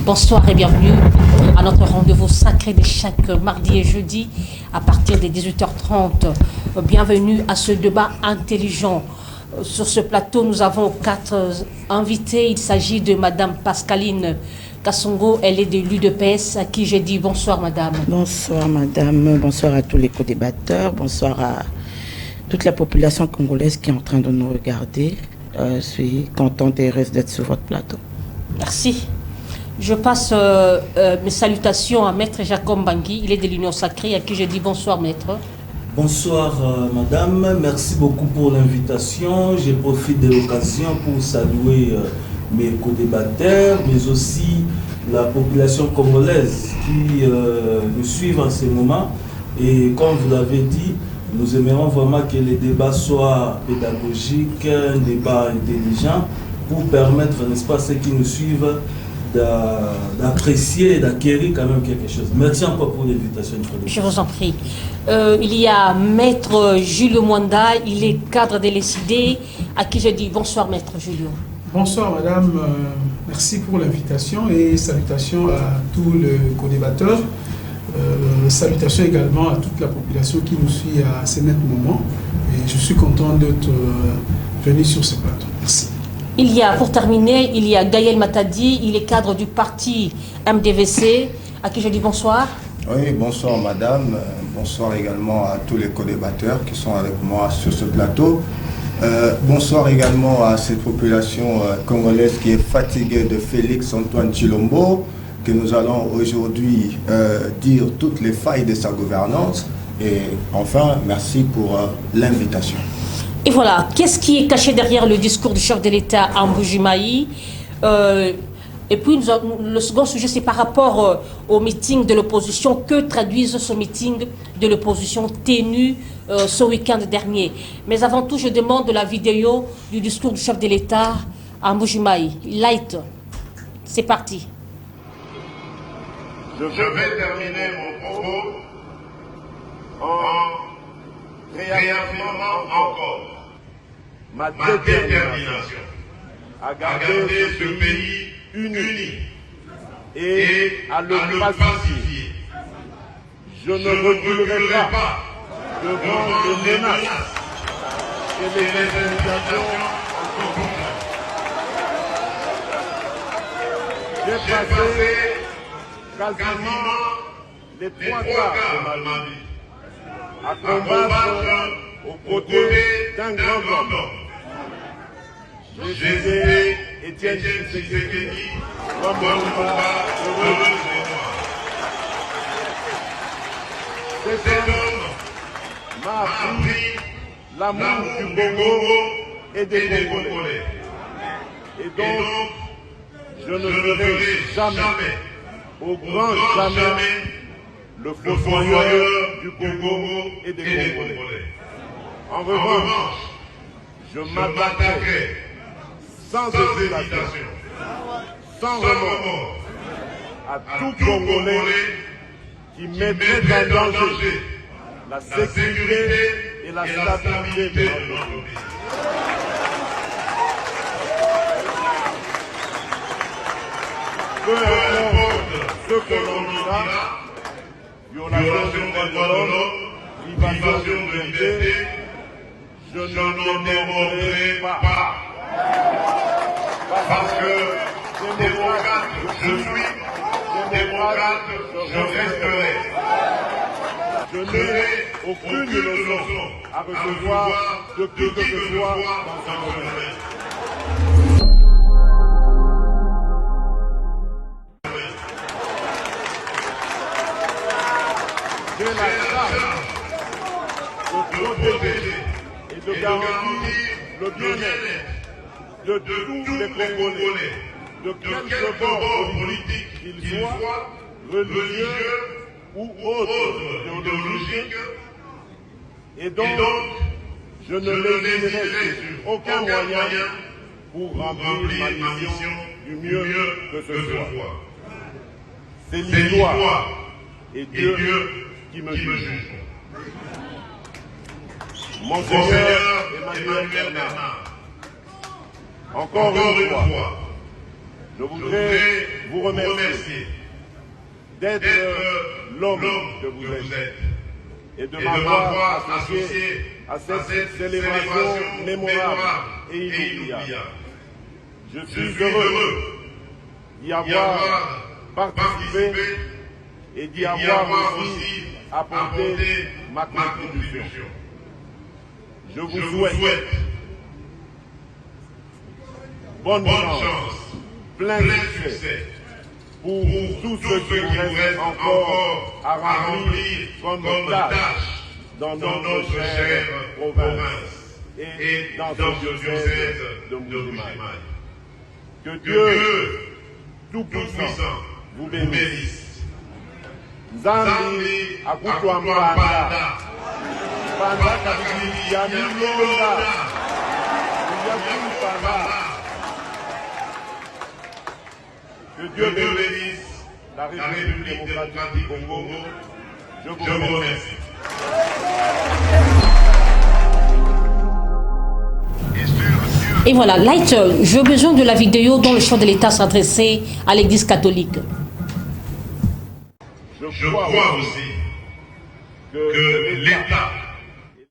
Bonsoir et bienvenue à notre rendez-vous sacré de chaque mardi et jeudi à partir des 18h30. Bienvenue à ce débat intelligent. Sur ce plateau, nous avons 4 invités. Il s'agit de Madame Pascaline Kassongo, elle est de l'UDPS, à qui j'ai dit bonsoir Madame. Bonsoir Madame, bonsoir à tous les co-débatteurs, bonsoir à toute la population congolaise qui est en train de nous regarder. Je suis contente et heureuse d'être sur votre plateau. Merci. Je passe mes salutations à Maître Jacob Bangui, il est de l'Union Sacrée, à qui je dis bonsoir Maître. Bonsoir Madame, merci beaucoup pour l'invitation. Je profite de l'occasion pour saluer mes co-débatteurs, mais aussi la population congolaise qui nous suivent en ce moment. Et comme vous l'avez dit, nous aimerions vraiment que les débats soient pédagogiques, un débat intelligent, pour permettre, n'est-ce pas, ceux qui nous suivent d'apprécier et d'acquérir quand même quelque chose. Merci encore pour l'invitation. Je vous en prie. Il y a Maître Julio Mwanda, il est cadre de l'ECD, à qui je dis bonsoir Maître Julio. Bonsoir Madame, merci pour l'invitation et salutations à tous les co-débatteurs. Salutations également à toute la population qui nous suit à ce net moment. Et je suis content d'être venu sur ce plateau. Merci. Il y a, pour terminer, il y a Gaël Matadi, il est cadre du parti MDVC, à qui je dis bonsoir. Oui, bonsoir Madame, bonsoir également à tous les co-débatteurs qui sont avec moi sur ce plateau. Bonsoir également à cette population congolaise qui est fatiguée de Félix Antoine Tshilombo, que nous allons aujourd'hui dire toutes les failles de sa gouvernance. Et enfin, merci pour l'invitation. Et voilà, qu'est-ce qui est caché derrière le discours du chef de l'État à Mbujimayi? Et puis le second sujet, c'est par rapport au meeting de l'opposition. Que traduisent ce meeting de l'opposition tenu ce week-end dernier? Mais avant tout, je demande la vidéo du discours du chef de l'État à Mbujimayi. Light, c'est parti. Je vais terminer mon propos en réaffirmant encore ma détermination à garder ce pays uni et à le pacifier. Je ne reculerai pas devant les menaces et les intimidations concrètes. J'ai passé quasiment les 3 quarts de ma vie à combattre aux côtés d'un grand homme. J'ai aidé Étienne Tshisekedi comme un combat heureux et noir. Cet homme m'a appris l'amour du Congo et des Congolais. Et donc, je ne serai jamais, au grand jamais, le fossoyeur du Congo et des Congolais. En revanche, je m'attaquerai sans hésitation, sans remords, à tout Congolais qui mettrait en danger la sécurité et la stabilité de notre pays. Peu importe ce que l'on dira, violation des droits de l'homme, privation de liberté, je n'en démordrai pas. Parce que démocrate je suis, démocrate je resterai. Je n'ai aucune leçon à recevoir de qui que ce soit dans ce domaine. J'ai la charge de protéger et de garantir le bien-être de tous les Congolais, de quelque bord politique qu'ils soient, religieux ou autres idéologiques. Et donc, je ne lésiterai sur aucun moyen pour remplir ma mission du mieux que ce soit. C'est l'histoire et Dieu qui me juge. Monseigneur Emmanuel Bernard, encore une fois, Je voudrais vous remercier d'être l'homme que vous êtes et de m'avoir associé à cette célébration mémorable et inoubliable. Je suis heureux d'y avoir participé et d'y avoir aussi apporté ma contribution. Je vous souhaite bonne chance, plein de succès pour tout ce qui vous reste encore à remplir comme tâche dans notre chère province et dans ce diocèse de Mbuji-Mayi. Que Dieu Tout-Puissant vous bénisse. Nzambi akutwambanda panda kabili ya milonga que Dieu bénisse la République démocratique du Congo. Je vous remercie. Et voilà, Light, j'ai besoin de la vidéo dont le chef de l'État s'adressait à l'Église catholique. Je crois aussi que l'État a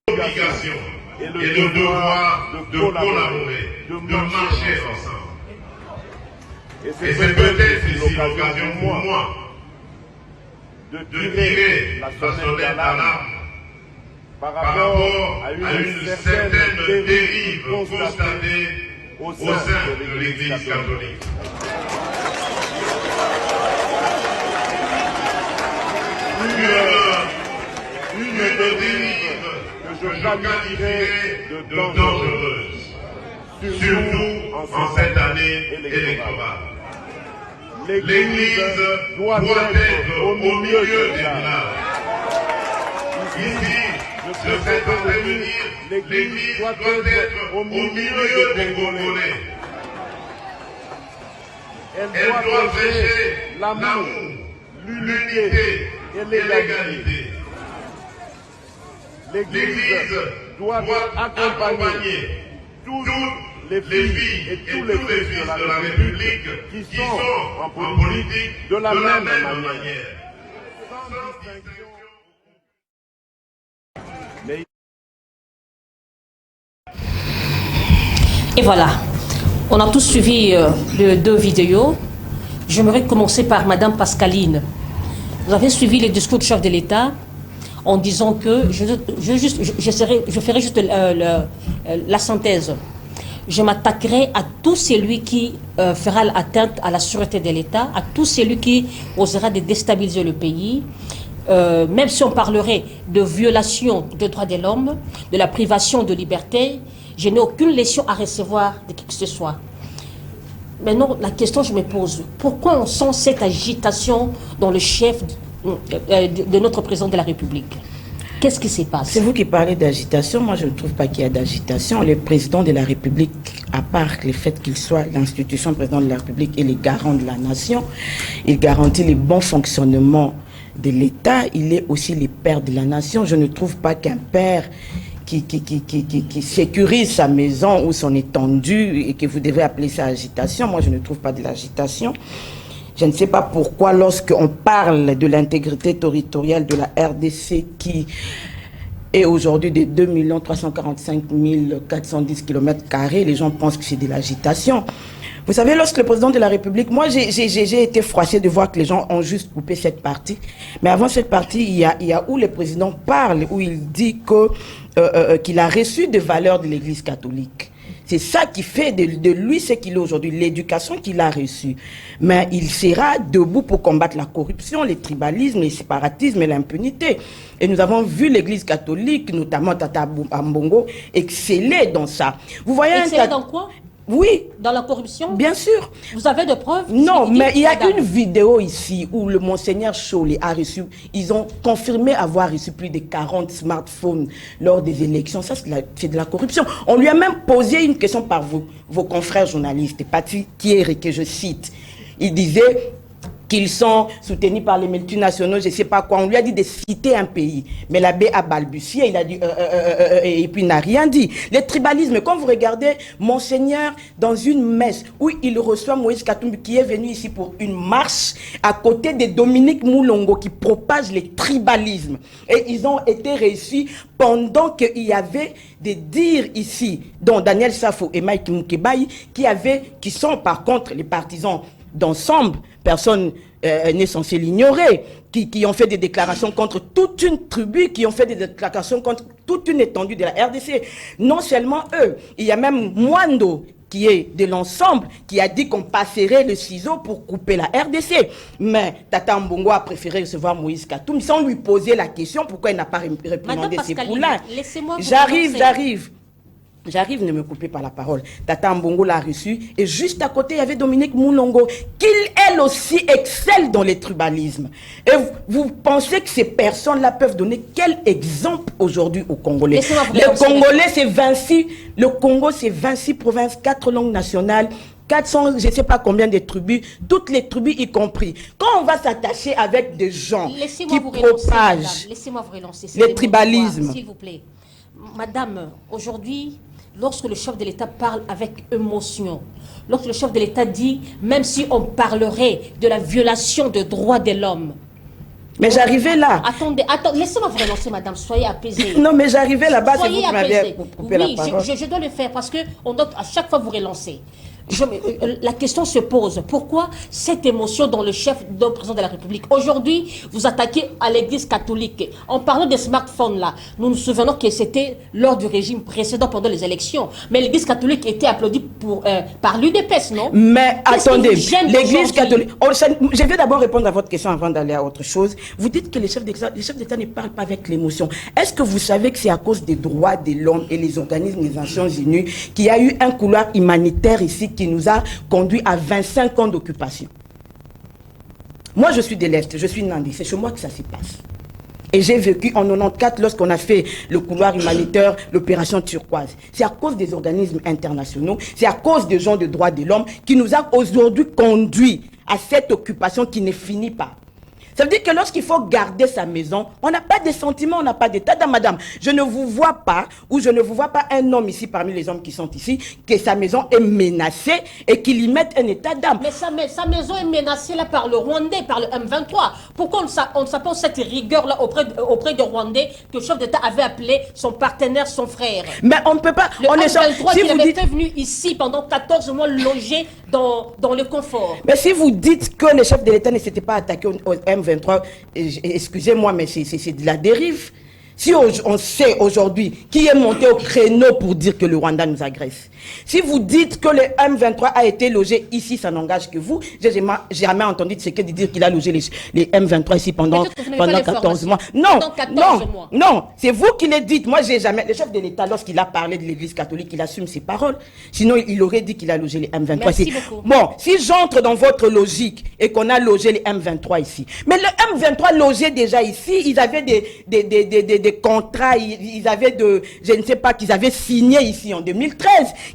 l'obligation et le devoir de collaborer, de marcher ensemble. Et c'est peut-être ici l'occasion pour moi de tirer la sonnette d'alarme par rapport à une certaine dérive constatée au sein de l'Église catholique. Une dérive que je qualifierais de dangereuse, surtout en cette année électorale. L'Église doit être au milieu du village. Ici, je fais intervenir, l'Église doit être au milieu des Congolais. Elle doit prêcher l'amour, l'unité et l'égalité. L'Église doit accompagner toutes les filles et tous les fils de la République qui sont en politique de la même manière. Sans distinction. Et voilà, on a tous suivi les deux vidéos. J'aimerais commencer par Madame Pascaline. Vous avez suivi le discours du chef de l'État en disant que, je ferai juste la synthèse. Je m'attaquerai à tout celui qui fera atteinte à la sûreté de l'État, à tout celui qui osera de déstabiliser le pays, même si on parlerait de violation des droits de l'homme, de la privation de liberté, je n'ai aucune leçon à recevoir de qui que ce soit. Maintenant, la question que je me pose, pourquoi on sent cette agitation dans le chef de notre président de la République? Qu'est-ce qui se passe? C'est vous qui parlez d'agitation. Moi, je ne trouve pas qu'il y a d'agitation. Le président de la République, à part le fait qu'il soit l'institution président de la République et les garants de la nation, il garantit le bon fonctionnement de l'État. Il est aussi le père de la nation. Je ne trouve pas qu'un père qui sécurise sa maison ou son étendue et que vous devez appeler ça agitation. Moi, je ne trouve pas de l'agitation. Je ne sais pas pourquoi, lorsqu'on parle de l'intégrité territoriale de la RDC qui est aujourd'hui de 2 345 410 km², les gens pensent que c'est de l'agitation. Vous savez, lorsque le président de la République, moi j'ai été froissé de voir que les gens ont juste coupé cette partie. Mais avant cette partie, il y a où le président parle, où il dit qu'il a reçu des valeurs de l'Église catholique. C'est ça qui fait de lui ce qu'il est aujourd'hui, l'éducation qu'il a reçue. Mais il sera debout pour combattre la corruption, les tribalismes, les séparatismes et l'impunité. Et nous avons vu l'Église catholique, notamment Tata Ambongo, exceller dans ça. Vous voyez exceller dans quoi? Oui. Dans la corruption? Bien sûr. Vous avez des preuves? Non, mais il y a une vidéo ici où le Monseigneur Cholé a reçu, ils ont confirmé avoir reçu plus de 40 smartphones lors des élections. Ça, c'est de la corruption. On lui a même posé une question par vos confrères journalistes, Patrick Thierry, que je cite. Il disait, qu'ils sont soutenus par les multinationaux, je ne sais pas quoi. On lui a dit de citer un pays. Mais l'abbé a balbutié, il a dit et puis il n'a rien dit. Le tribalisme, quand vous regardez Monseigneur dans une messe où il reçoit Moïse Katumbi qui est venu ici pour une marche à côté de Dominique Moulongo qui propage le tribalisme. Et ils ont été réussis pendant qu'il y avait des dires ici, dont Daniel Safo et Mike Moukebaï, qui sont par contre les partisans d'ensemble, personne n'est censé l'ignorer, qui ont fait des déclarations contre toute une tribu, qui ont fait des déclarations contre toute une étendue de la RDC. Non seulement eux, il y a même Mwando, qui est de l'ensemble, qui a dit qu'on passerait le ciseau pour couper la RDC. Mais Tata Mbongo a préféré recevoir Moïse Katumbi sans lui poser la question pourquoi il n'a pas réprimandé ses poulains. J'arrive, ne me coupez pas la parole. Tata Mbongo l'a reçu et juste à côté, il y avait Dominique Moulongo, qui elle aussi excelle dans les tribalismes. Et vous pensez que ces personnes-là peuvent donner quel exemple aujourd'hui aux Congolais? Le Congolais, c'est 26, le Congo, c'est 26 provinces, 4 langues nationales, 400, je ne sais pas combien de tribus, toutes les tribus y compris. Quand on va s'attacher avec des gens qui propagent le tribalisme, s'il vous plaît. Madame, aujourd'hui, lorsque le chef de l'État parle avec émotion, lorsque le chef de l'État dit, même si on parlerait de la violation des droits de l'homme. Mais j'arrivais là. Attendez, laissez-moi vous relancer, madame, soyez apaisée. Non, mais j'arrivais là-bas, c'est vous qui m'avez oui, coupé la parole. Je dois le faire parce qu'on doit à chaque fois vous relancer. La question se pose, pourquoi cette émotion dans le chef d'un président de la République? Aujourd'hui, vous attaquez à l'église catholique. En parlant des smartphones là, nous nous souvenons que c'était lors du régime précédent pendant les élections. Mais l'église catholique était applaudie par l'UDPS, non? Mais attendez, l'église catholique... Je vais d'abord répondre à votre question avant d'aller à autre chose. Vous dites que les chefs d'État ne parlent pas avec l'émotion. Est-ce que vous savez que c'est à cause des droits de l'homme et les organismes des Nations Unies qu'il y a eu un couloir humanitaire ici qui nous a conduit à 25 ans d'occupation? Moi, je suis de l'Est, je suis Nandi, c'est chez moi que ça se passe. Et j'ai vécu en 94 lorsqu'on a fait le couloir humanitaire, l'opération turquoise. C'est à cause des organismes internationaux, c'est à cause des gens de droits de l'homme qui nous a aujourd'hui conduit à cette occupation qui ne finit pas. Ça veut dire que lorsqu'il faut garder sa maison, on n'a pas de sentiments, on n'a pas d'état d'âme. Madame, je ne vous vois pas, ou je ne vous vois pas un homme ici, parmi les hommes qui sont ici, que sa maison est menacée et qu'il y mette un état d'âme. Mais sa maison est menacée là par le Rwandais, par le M23. Pourquoi on s'appelle cette rigueur-là auprès de Rwandais que le chef d'État avait appelé son partenaire, son frère? Mais on ne peut pas... Le M23 si qui vous avait dites... été venu ici pendant 14 mois logé dans le confort. Mais si vous dites que le chef de l'État ne s'était pas attaqué au M23, excusez-moi, mais c'est de la dérive. Si on sait aujourd'hui qui est monté au créneau pour dire que le Rwanda nous agresse, si vous dites que le M23 a été logé ici, ça n'engage que vous. J'ai jamais entendu de ce que de dire qu'il a logé les M23 ici pendant 14 mois. Non, non, c'est vous qui le dites. Moi, j'ai jamais... Le chef de l'État, lorsqu'il a parlé de l'église catholique, il assume ses paroles. Sinon, il aurait dit qu'il a logé les M23 Merci ici. beaucoup. Bon, si j'entre dans votre logique et qu'on a logé les M23 ici, mais le M23 logé déjà ici, ils avaient des contrats, ils avaient je ne sais pas, qu'ils avaient signé ici en 2013,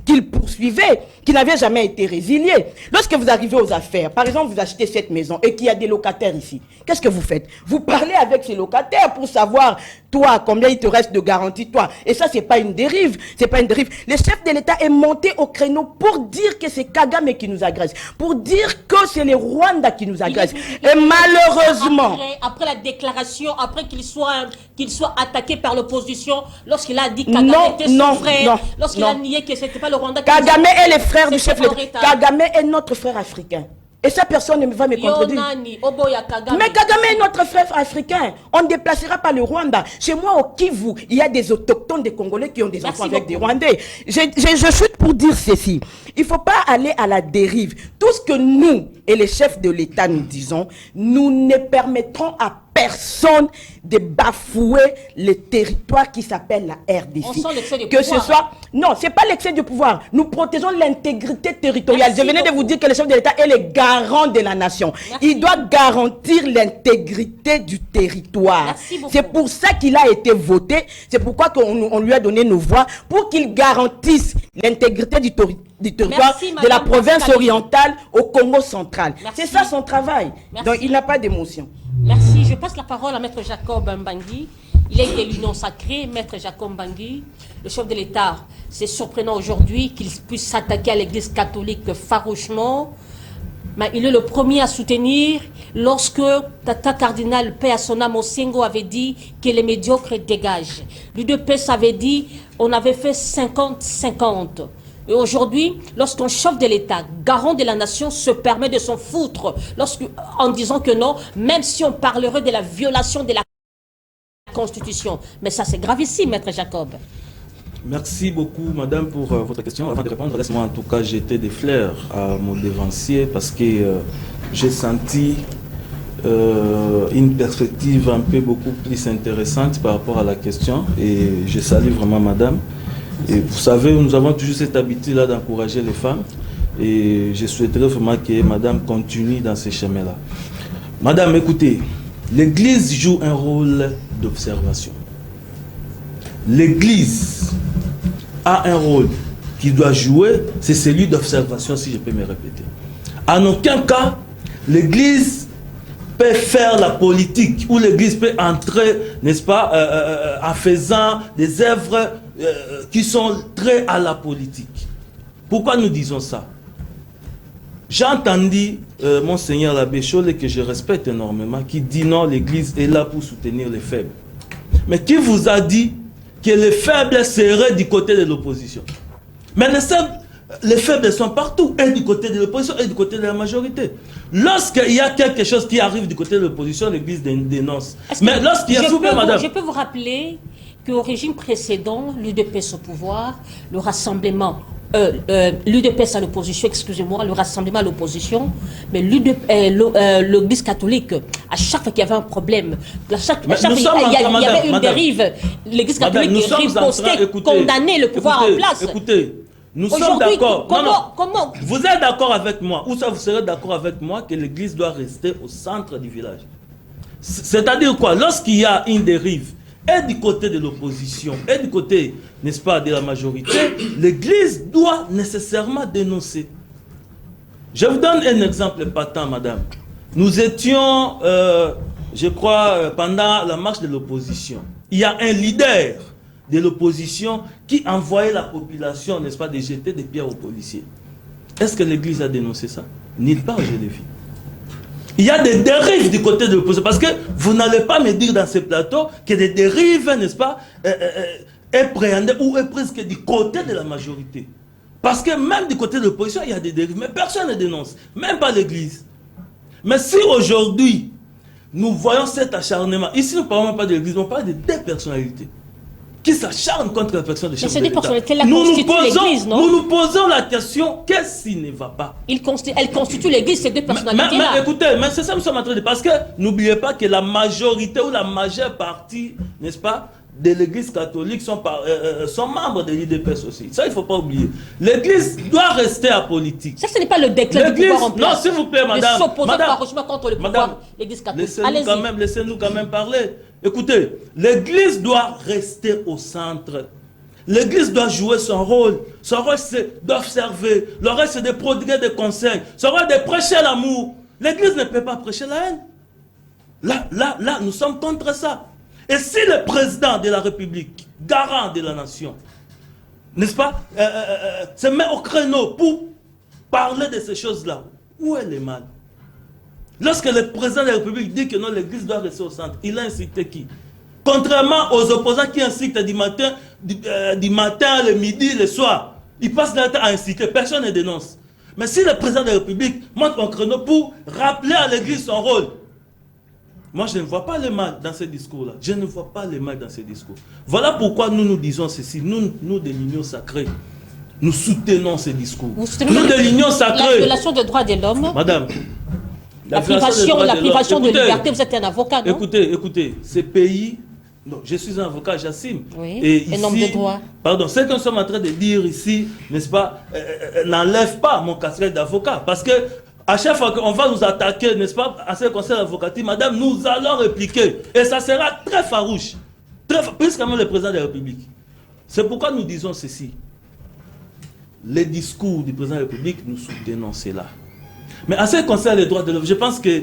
qu'ils poursuivaient, qui n'avaient jamais été résiliés. Lorsque vous arrivez aux affaires, par exemple, vous achetez cette maison et qu'il y a des locataires ici, qu'est-ce que vous faites? Vous parlez avec ces locataires pour savoir, toi, combien il te reste de garantie, toi. Et ça, c'est pas une dérive, c'est pas une dérive. Le chef de l'État est monté au créneau pour dire que c'est Kagame qui nous agresse, pour dire que c'est les Rwandais qui nous agressent. Et malheureusement... Après la déclaration, après qu'il soit attaqué par l'opposition, lorsqu'il a dit que Kagame était son frère, lorsqu'il a nié que c'était pas le Rwanda... Kagame est le frère du chef de l'État. Kagame est notre frère africain. Et ça, personne ne va me contredire. Mais Kagame est notre frère africain. On ne déplacera pas le Rwanda. Chez moi, au Kivu, il y a des autochtones des Congolais qui ont des enfants avec des Rwandais. Je chute pour dire ceci. Il ne faut pas aller à la dérive. Tout ce que nous et les chefs de l'État nous disons, nous ne permettrons à personne de bafouer le territoire qui s'appelle la RDC. On sent l'excès de que pouvoir. ce soit... Non, ce n'est pas l'excès de pouvoir. Nous protégeons l'intégrité territoriale. Merci Je venais de vous dire que le chef de l'État est le garant de la nation. Merci. Il doit garantir l'intégrité du territoire. Merci beaucoup. C'est pour ça qu'il a été voté. C'est pourquoi on lui a donné nos voix, pour qu'il garantisse l'intégrité du territoire Merci, de la Madame province Pascaline. orientale au Congo central. Merci. C'est ça son travail. Merci. Donc il n'a pas d'émotion. Merci. Je passe la parole à Maître Jacob Mbangui. Il est de l'Union sacrée, Maître Jacob Mbangui, le chef de l'État. C'est surprenant aujourd'hui qu'il puisse s'attaquer à l'Église catholique farouchement. Mais il est le premier à soutenir lorsque Tata Cardinal Paix à son âme Osengo avait dit que les médiocres dégagent. L'UDPS avait dit on avait fait 50-50. Et aujourd'hui, lorsqu'un chef de l'État, garant de la nation, se permet de s'en foutre, en disant que non, même si on parlerait de la violation de la Constitution. Mais ça, c'est gravissime, Maître Jacob. Merci beaucoup, madame, pour votre question. Avant de répondre, laisse-moi en tout cas jeter des fleurs à mon dévancier parce que j'ai senti une perspective un peu beaucoup plus intéressante par rapport à la question et je salue vraiment madame. Et vous savez, nous avons toujours cette habitude-là d'encourager les femmes et je souhaiterais vraiment que madame continue dans ces chemins-là. Madame, écoutez, l'Église joue un rôle d'observation. L'Église a un rôle qu'il doit jouer, c'est celui d'observation, si je peux me répéter. En aucun cas, l'Église peut faire la politique, ou l'Église peut entrer, n'est-ce pas, en faisant des œuvres qui sont très à la politique. Pourquoi nous disons ça? J'ai entendu Monseigneur l'abbé Cholet, que je respecte énormément, qui dit non, l'Église est là pour soutenir les faibles. Mais qui vous a dit que les faibles seraient du côté de l'opposition? Mais les faibles sont partout, et du côté de l'opposition et du côté de la majorité. Lorsqu'il y a quelque chose qui arrive du côté de l'opposition, l'Église dénonce. Mais lorsqu'il y a madame... Je peux vous rappeler qu'au régime précédent, l'UDPS au pouvoir, le rassemblement, l'UDPS à l'opposition, excusez-moi, le rassemblement à l'opposition, mais l'Église catholique, à chaque fois qu'il y avait un problème, à chaque fois qu'il y avait une dérive, l'Église catholique ripostait, condamnait le pouvoir en place. Écoutez, nous sommes d'accord. Comment vous êtes d'accord avec moi, ou ça vous serez d'accord avec moi que l'Église doit rester au centre du village? C'est-à-dire quoi? Lorsqu'il y a une dérive, et du côté de l'opposition, et du côté, n'est-ce pas, de la majorité, l'Église doit nécessairement dénoncer. Je vous donne un exemple patent, madame. Nous étions, je crois, pendant la marche de l'opposition. Il y a un leader de l'opposition qui envoyait la population, n'est-ce pas, de jeter des pierres aux policiers. Est-ce que l'Église a dénoncé ça? Nulle part, je l'ai vu. Il y a des dérives du côté de l'opposition. Parce que vous n'allez pas me dire dans ce plateau que des dérives, n'est-ce pas, est préhendée ou est presque du côté de la majorité. Parce que même du côté de l'opposition, il y a des dérives. Mais personne ne dénonce. Même pas l'Église. Mais si aujourd'hui, nous voyons cet acharnement, ici nous ne parlons pas de l'Église, on parle de deux personnalités qui s'acharnent contre la personne de chef de l'État. Nous nous posons la question, qu'est-ce qui ne va pas? Elle constitue l'Église, ces deux personnalités-là. Mais écoutez, mais c'est ça que nous sommes en train de dire. Parce que n'oubliez pas que la majorité ou la majeure partie, n'est-ce pas, de l'Église catholique sont membres de l'UDPS aussi. Ça, il ne faut pas oublier. L'Église doit rester apolitique. Ça, ce n'est pas le décret du pouvoir en place. Non, s'il vous plaît, madame. De s'opposer farouchement contre le pouvoir, l'Église catholique. Laissez-nous quand même parler. Écoutez, l'Église doit rester au centre. L'Église doit jouer son rôle. Son rôle, c'est d'observer. Le rôle, c'est de prodiguer des conseils. Son rôle, c'est de prêcher l'amour. L'Église ne peut pas prêcher la haine. Là, nous sommes contre ça. Et si le président de la République, garant de la nation, n'est-ce pas, se met au créneau pour parler de ces choses-là, où est le mal? Lorsque le président de la République dit que non, l'Église doit rester au centre, il a incité qui? Contrairement aux opposants qui incitent du matin, le midi, le soir, ils passent leur temps à inciter, personne ne dénonce. Mais si le président de la République monte au créneau pour rappeler à l'Église son rôle, moi, je ne vois pas le mal dans ce discours-là. Je ne vois pas le mal dans ce discours. Voilà pourquoi nous disons ceci. Nous de l'Union sacrée, nous soutenons ce discours. Nous de l'Union sacrée. La violation des droits de l'homme. Madame, La privation de liberté, vous êtes un avocat, non? Écoutez, ces pays... Non, je suis un avocat, j'assume. Oui, et ici, un homme de droit. Pardon, ce que nous sommes en train de dire ici, n'est-ce pas, n'enlève pas mon casquette d'avocat. Parce que à chaque fois qu'on va nous attaquer, n'est-ce pas, à ce conseil avocatif, madame, nous allons répliquer. Et ça sera très farouche. Plus quand même le président de la République. C'est pourquoi nous disons ceci. Les discours du président de la République, nous soutenons cela. Mais à ce qui concerne les droits de l'homme, je pense que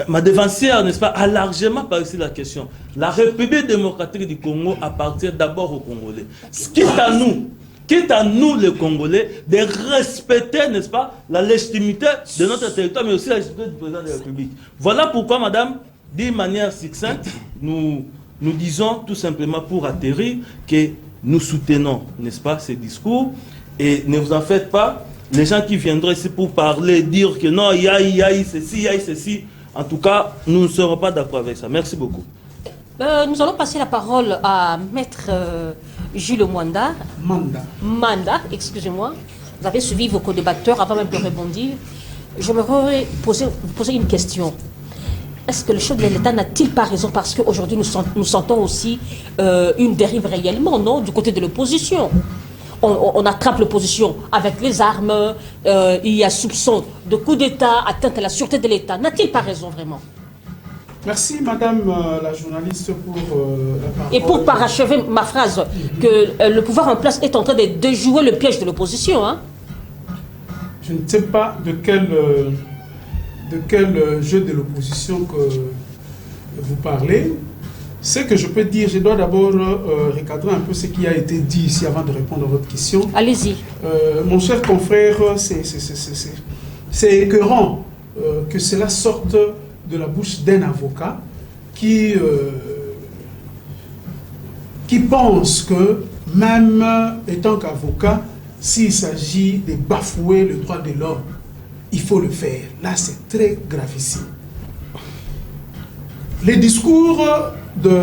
ma devancière, n'est-ce pas, a largement parlé de la question. La République démocratique du Congo appartient d'abord aux Congolais. Quitte à nous les Congolais, de respecter, n'est-ce pas, la légitimité de notre territoire, mais aussi la légitimité du président de la République. Voilà pourquoi, madame, d'une manière succincte, nous disons tout simplement pour atterrir que nous soutenons, n'est-ce pas, ces discours. Et ne vous en faites pas. Les gens qui viendront ici pour parler, dire que non, il y a ceci, en tout cas, nous ne serons pas d'accord avec ça. Merci beaucoup. Nous allons passer la parole à Maître Jules Mwanda. Manda, excusez-moi. Vous avez suivi vos co-débatteurs avant même de rebondir. J'aimerais vous poser une question. Est-ce que le chef de l'État n'a-t-il pas raison? Parce qu'aujourd'hui, nous sentons aussi une dérive réellement, non, du côté de l'opposition. On attrape l'opposition avec les armes, il y a soupçon de coup d'État, atteinte à la sûreté de l'État. N'a-t-il pas raison vraiment? Merci Madame la journaliste pour la parole. Et pour parachever ma phrase, que le pouvoir en place est en train de déjouer le piège de l'opposition. Hein? Je ne sais pas de quel jeu de l'opposition que vous parlez. Ce que je peux dire, je dois d'abord recadrer un peu ce qui a été dit ici avant de répondre à votre question. Allez-y. Mon cher confrère, c'est écœurant que cela sorte de la bouche d'un avocat qui pense que même étant qu'avocat, s'il s'agit de bafouer le droit de l'homme, il faut le faire. Là, c'est très gravissime. Les discours de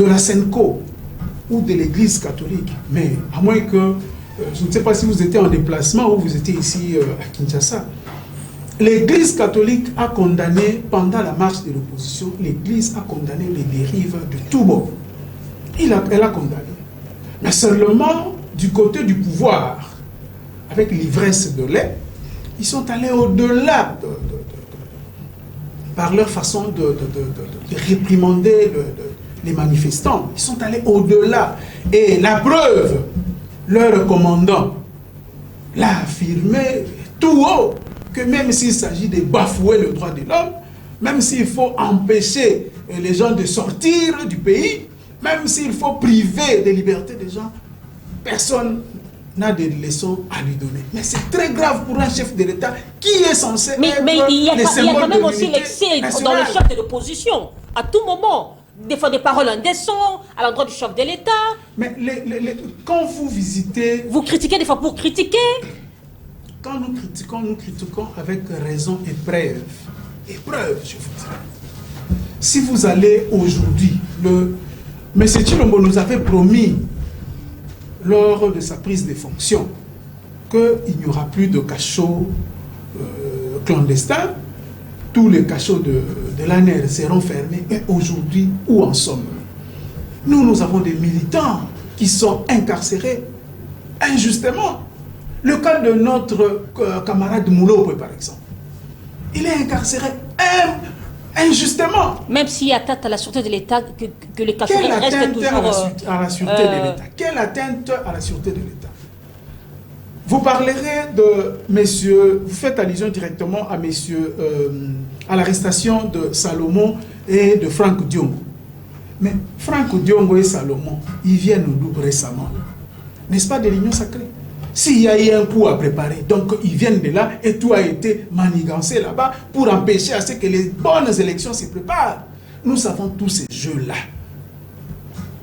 la SENCO ou de l'Église catholique, mais à moins que, je ne sais pas si vous étiez en déplacement ou vous étiez ici à Kinshasa, l'Église catholique a condamné, pendant la marche de l'opposition, l'Église a condamné les dérives de tout bord. Elle a condamné. Mais seulement du côté du pouvoir, avec l'ivresse de lait, ils sont allés au-delà par leur façon de réprimander les manifestants. Ils sont allés au-delà. Et la preuve, leur commandant l'a affirmé tout haut, que même s'il s'agit de bafouer le droit de l'homme, même s'il faut empêcher les gens de sortir du pays, même s'il faut priver de liberté des gens, personne n'a de leçons à lui donner. Mais c'est très grave pour un chef de l'État qui est censé mais il y a quand même aussi l'unité l'excès nationale. dans le chef de l'opposition. À tout moment, des fois des paroles indécentes à l'endroit du chef de l'État. Mais quand vous visitez... Vous critiquez des fois pour critiquer. Quand nous critiquons avec raison et preuve. Et preuve, je vous dis. Si vous allez aujourd'hui, M. Tshilombo nous avait promis, lors de sa prise de fonction, qu'il n'y aura plus de cachots clandestins, tous les cachots de l'ANR seront fermés. Et aujourd'hui, où en sommes-nous? Nous avons des militants qui sont incarcérés injustement. Le cas de notre camarade Moulope, par exemple. Il est incarcéré injustement. Même s'il y a atteinte à la sûreté de l'État, que les cachets restent toujours... à la sûreté de l'État? Quelle atteinte à la sûreté de l'État? Vous parlerez de messieurs, vous faites allusion directement à messieurs, à l'arrestation de Salomon et de Franck Diongo. Mais Franck Diongo et Salomon, ils viennent nous récemment. N'est-ce pas de l'Union sacrée? S'il y a eu un coup à préparer, donc ils viennent de là et tout a été manigancé là-bas pour empêcher à ce que les bonnes élections se préparent. Nous savons tous ces jeux-là.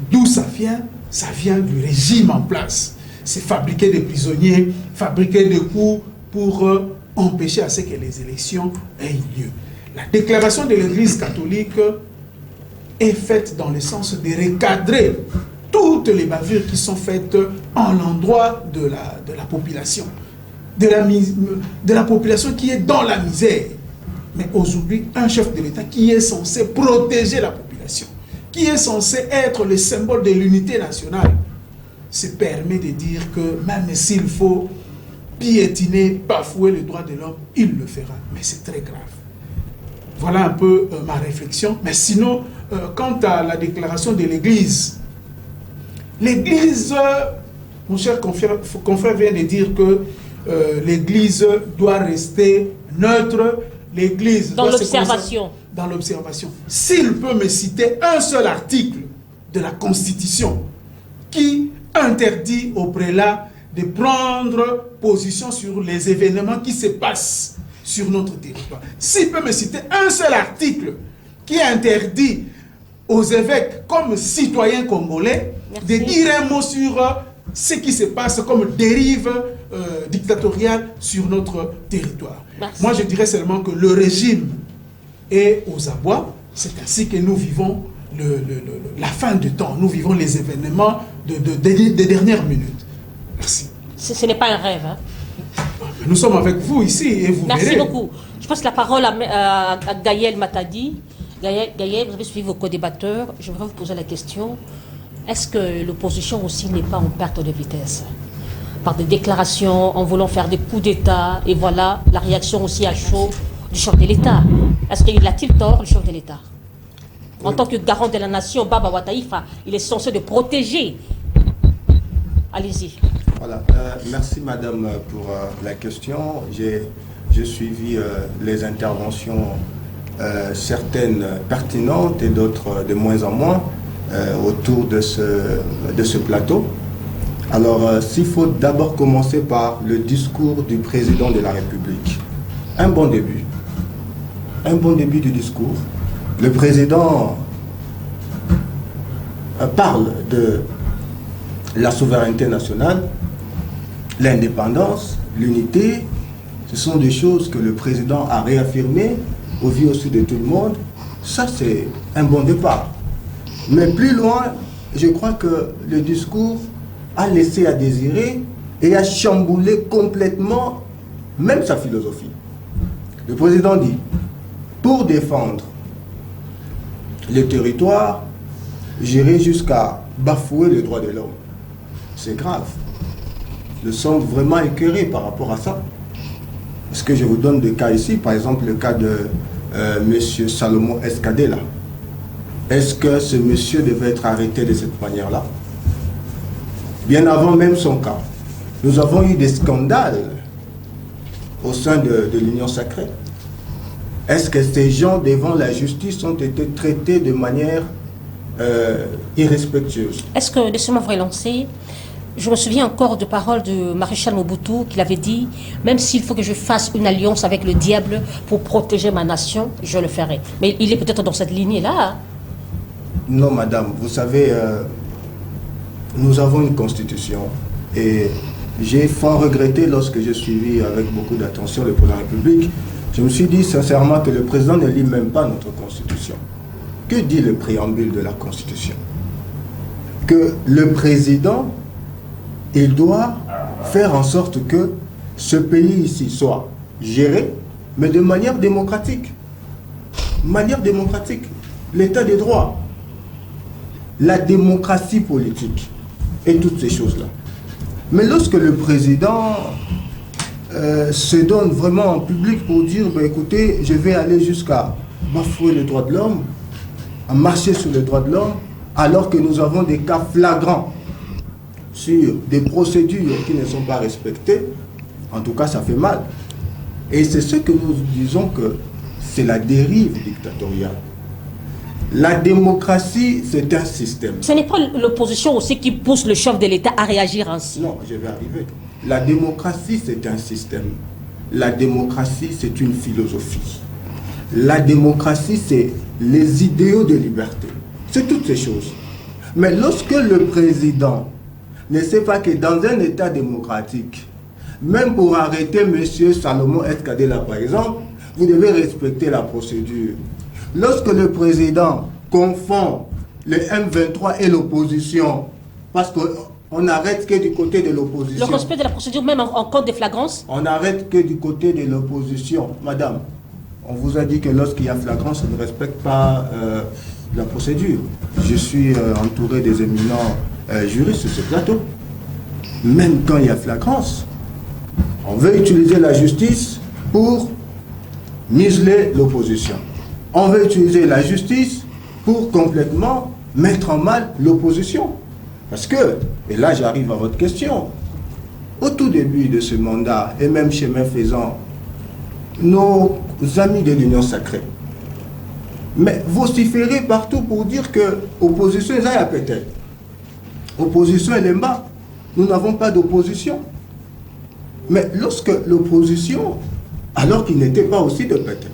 D'où ça vient? Ça vient du régime en place. C'est fabriquer des prisonniers, fabriquer des coups pour empêcher à ce que les élections aient lieu. La déclaration de l'Église catholique est faite dans le sens de recadrer toutes les bavures qui sont faites en l'endroit de la population. de la population qui est dans la misère. Mais aujourd'hui, un chef de l'État qui est censé protéger la population, qui est censé être le symbole de l'unité nationale, se permet de dire que même s'il faut piétiner, bafouer les droits de l'homme, il le fera. Mais c'est très grave. Voilà un peu ma réflexion. Mais sinon, quant à la déclaration de l'Église, l'Église, mon cher confrère vient de dire que l'Église doit rester neutre, l'Église dans l'observation. Dans l'observation. S'il peut me citer un seul article de la Constitution qui interdit aux prélats de prendre position sur les événements qui se passent sur notre territoire. S'il peut me citer un seul article qui interdit aux évêques comme citoyens congolais de dire un mot sur ce qui se passe comme dérive dictatoriale sur notre territoire. Merci. Moi, je dirais seulement que le régime est aux abois. C'est ainsi que nous vivons la fin du temps. Nous vivons les événements des dernières minutes. Merci. Ce n'est pas un rêve. Hein? Nous sommes avec vous ici et vous verrez. Merci beaucoup. Je passe la parole à Gaël Matadi. Gaël, vous avez suivi vos co-débatteurs. Je voudrais vous poser la question. Est-ce que l'opposition aussi n'est pas en perte de vitesse? Par des déclarations, en voulant faire des coups d'État, et voilà la réaction aussi à chaud du chef de l'État. Est-ce qu'il a-t-il tort, le chef de l'État? En tant que garant de la nation, Baba Wataïfa, il est censé de protéger. Allez-y. Voilà, merci madame pour la question. J'ai suivi les interventions, certaines pertinentes et d'autres de moins en moins, autour de ce plateau. Alors, s'il faut d'abord commencer par le discours du président de la République. Un bon début. Un bon début du discours. Le président parle de la souveraineté nationale, l'indépendance, l'unité. Ce sont des choses que le président a réaffirmées au vu aussi de tout le monde. Ça, c'est un bon départ. Mais plus loin, je crois que le discours a laissé à désirer et a chamboulé complètement même sa philosophie. Le président dit, pour défendre les territoires, j'irai jusqu'à bafouer les droits de l'homme. C'est grave. Nous sommes vraiment écœurés par rapport à ça. Est-ce que je vous donne des cas ici, par exemple le cas de M. Salomon Escadela. Est-ce que ce monsieur devait être arrêté de cette manière-là? Bien avant même son cas, nous avons eu des scandales au sein de l'Union sacrée. Est-ce que ces gens devant la justice ont été traités de manière irrespectueuse? Est-ce que, laissez-moi vous relancer, je me souviens encore de paroles de Maréchal Mobutu qui avait dit, même s'il faut que je fasse une alliance avec le diable pour protéger ma nation, je le ferai. Mais il est peut-être dans cette lignée-là. Hein? Non, madame, vous savez, nous avons une constitution et j'ai fort regretté lorsque j'ai suivi avec beaucoup d'attention le président de la République. Je me suis dit sincèrement que le président ne lit même pas notre constitution. Que dit le préambule de la constitution? Que le président, il doit faire en sorte que ce pays ici soit géré, mais de manière démocratique. Manière démocratique. L'état des droits. La démocratie politique et toutes ces choses-là. Mais lorsque le président se donne vraiment en public pour dire, bah, écoutez, je vais aller jusqu'à bafouer les droits de l'homme, à marcher sur les droits de l'homme, alors que nous avons des cas flagrants sur des procédures qui ne sont pas respectées, en tout cas ça fait mal. Et c'est ce que nous disons que c'est la dérive dictatoriale. La démocratie, c'est un système. Ce n'est pas l'opposition aussi qui pousse le chef de l'État à réagir ainsi. Non, je vais arriver. La démocratie, c'est un système. La démocratie, c'est une philosophie. La démocratie, c'est les idéaux de liberté. C'est toutes ces choses. Mais lorsque le président ne sait pas que dans un État démocratique, même pour arrêter M. Salomon Escadela, par exemple, vous devez respecter la procédure. Lorsque le président confond le M23 et l'opposition, parce que On n'arrête que du côté de l'opposition. Le respect de la procédure, même en cas de flagrance. On n'arrête que du côté de l'opposition. Madame, on vous a dit que lorsqu'il y a flagrance, on ne respecte pas la procédure. Je suis entouré des éminents juristes sur ce plateau. Même quand il y a flagrance, on veut utiliser la justice pour museler l'opposition. On veut utiliser la justice pour complètement mettre en mal l'opposition. Parce que, et là j'arrive à votre question, au tout début de ce mandat, et même chemin faisant, nos amis de l'Union sacrée, mais vociférer partout pour dire que l'opposition est à péter. Opposition est bas. Nous n'avons pas d'opposition. Mais lorsque l'opposition, alors qu'il n'était pas aussi de péter,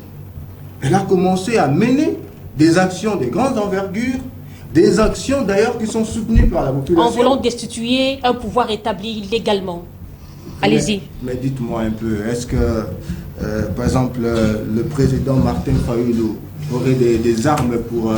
elle a commencé à mener des actions de grande envergure, des actions d'ailleurs qui sont soutenues par la population. En voulant destituer un pouvoir établi légalement. Allez-y. Mais dites-moi un peu, est-ce que, par exemple, le président Martin Fayulu aurait des armes pour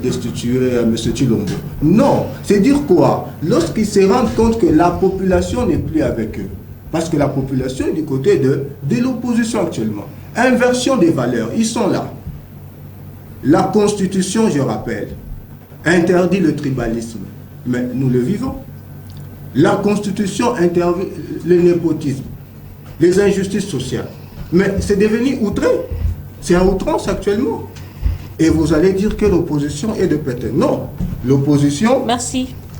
destituer M. Tshilombo? Non, c'est dire quoi? Lorsqu'ils se rendent compte que la population n'est plus avec eux, parce que la population est du côté de l'opposition actuellement. Inversion des valeurs, ils sont là. La Constitution, je rappelle, interdit le tribalisme, mais nous le vivons. La Constitution interdit le népotisme, les injustices sociales. Mais c'est devenu outré. C'est à outrance actuellement. Et vous allez dire que l'opposition est de péter. Non, l'opposition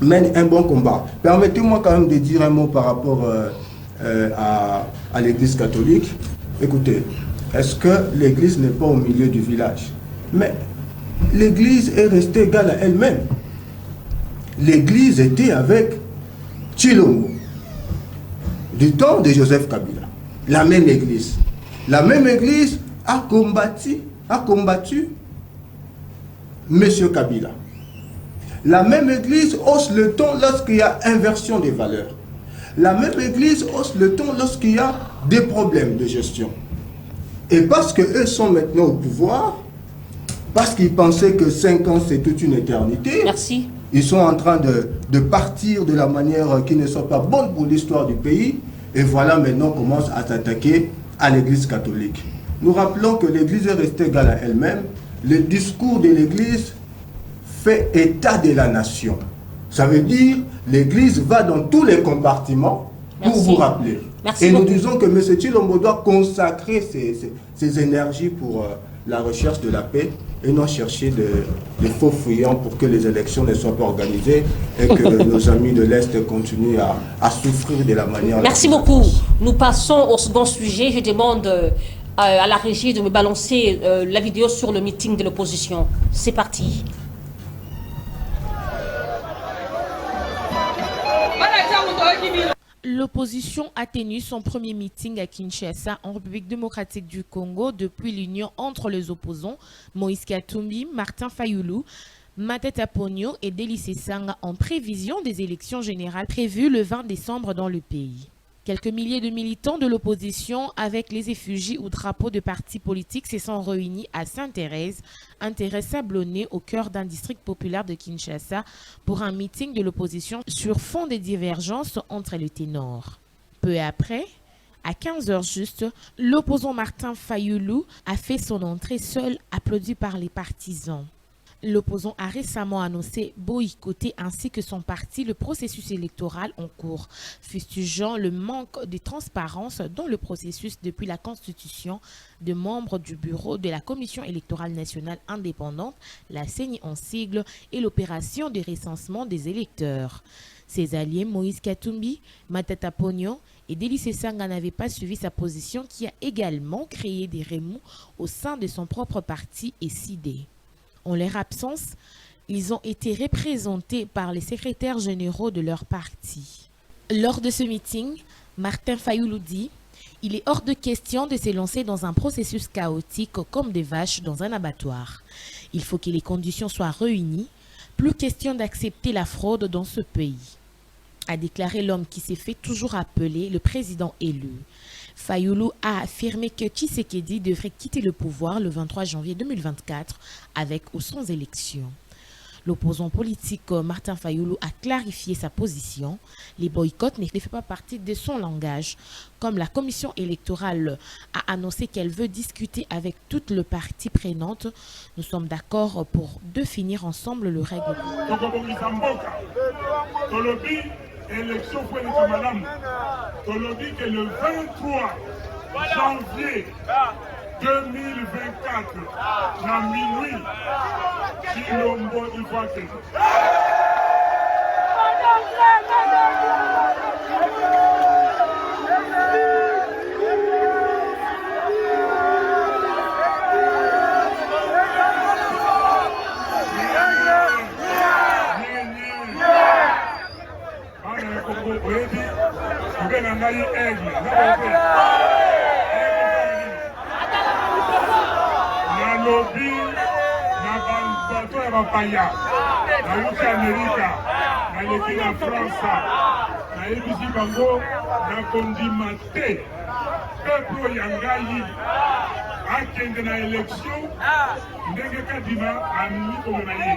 mène un bon combat. Permettez-moi quand même de dire un mot par rapport à l'Église catholique. Écoutez, est-ce que l'Église n'est pas au milieu du village? Mais l'Église est restée égale à elle-même. L'Église était avec Tshilombo, du temps de Joseph Kabila. La même Église. La même Église a combattu M. Kabila. La même Église hausse le ton lorsqu'il y a inversion des valeurs. La même Église hausse le ton lorsqu'il y a des problèmes de gestion. Et parce qu'eux sont maintenant au pouvoir, parce qu'ils pensaient que 5 ans c'est toute une éternité, merci. Ils sont en train de partir de la manière qui ne soit pas bonne pour l'histoire du pays. Et voilà, maintenant, on commence à s'attaquer à l'Église catholique. Nous rappelons que l'Église est restée égale à elle-même. Le discours de l'Église fait état de la nation. Ça veut dire l'Église va dans tous les compartiments pour vous rappeler. Merci et beaucoup. nous disons que M. Tshilombo doit consacrer ses énergies pour la recherche de la paix et non chercher de faux fuyants pour que les élections ne soient pas organisées et que nos amis de l'Est continuent à souffrir de la manière... Merci beaucoup. Nous passons au second sujet. Je demande à la régie de me balancer la vidéo sur le meeting de l'opposition. C'est parti. L'opposition a tenu son premier meeting à Kinshasa, en République démocratique du Congo, depuis l'union entre les opposants Moïse Katumbi, Martin Fayulu, Matata Ponyo et Délice Sanga en prévision des élections générales prévues le 20 décembre dans le pays. Quelques milliers de militants de l'opposition avec les effigies ou drapeaux de partis politiques se sont réunis à Sainte-Thérèse, un terrain sablonné au cœur d'un district populaire de Kinshasa pour un meeting de l'opposition sur fond de divergences entre les ténors. Peu après, à 15h juste, l'opposant Martin Fayulu a fait son entrée seul, applaudi par les partisans. L'opposant a récemment annoncé boycotter ainsi que son parti le processus électoral en cours, fustigeant le manque de transparence dans le processus depuis la constitution de membres du bureau de la Commission électorale nationale indépendante, la CENI en sigle, et l'opération de recensement des électeurs. Ses alliés Moïse Katumbi, Matata Ponyo et Délice Sanga n'avaient pas suivi sa position qui a également créé des remous au sein de son propre parti et SIDE. En leur absence, ils ont été représentés par les secrétaires généraux de leur parti. Lors de ce meeting, Martin Fayulu dit « Il est hors de question de se lancer dans un processus chaotique comme des vaches dans un abattoir. Il faut que les conditions soient réunies. Plus question d'accepter la fraude dans ce pays », a déclaré l'homme qui s'est fait toujours appeler le président élu. Fayulu a affirmé que Tshisekedi devrait quitter le pouvoir le 23 janvier 2024 avec ou sans élection. L'opposant politique Martin Fayoulou a clarifié sa position. Les boycotts ne font pas partie de son langage. Comme la commission électorale a annoncé qu'elle veut discuter avec toutes les parties prenantes, nous sommes d'accord pour définir ensemble le règlement. Élection pour les camarades. Tolobi que le 23 janvier 2024, à minuit, Chilombo Ivoire. Nalobi na bato ya bapaya nayuki Amerika naleki na France nayebisi bango nakondima te peuple oyo ya ngai akende na élection ndenge kadima amimi komema ye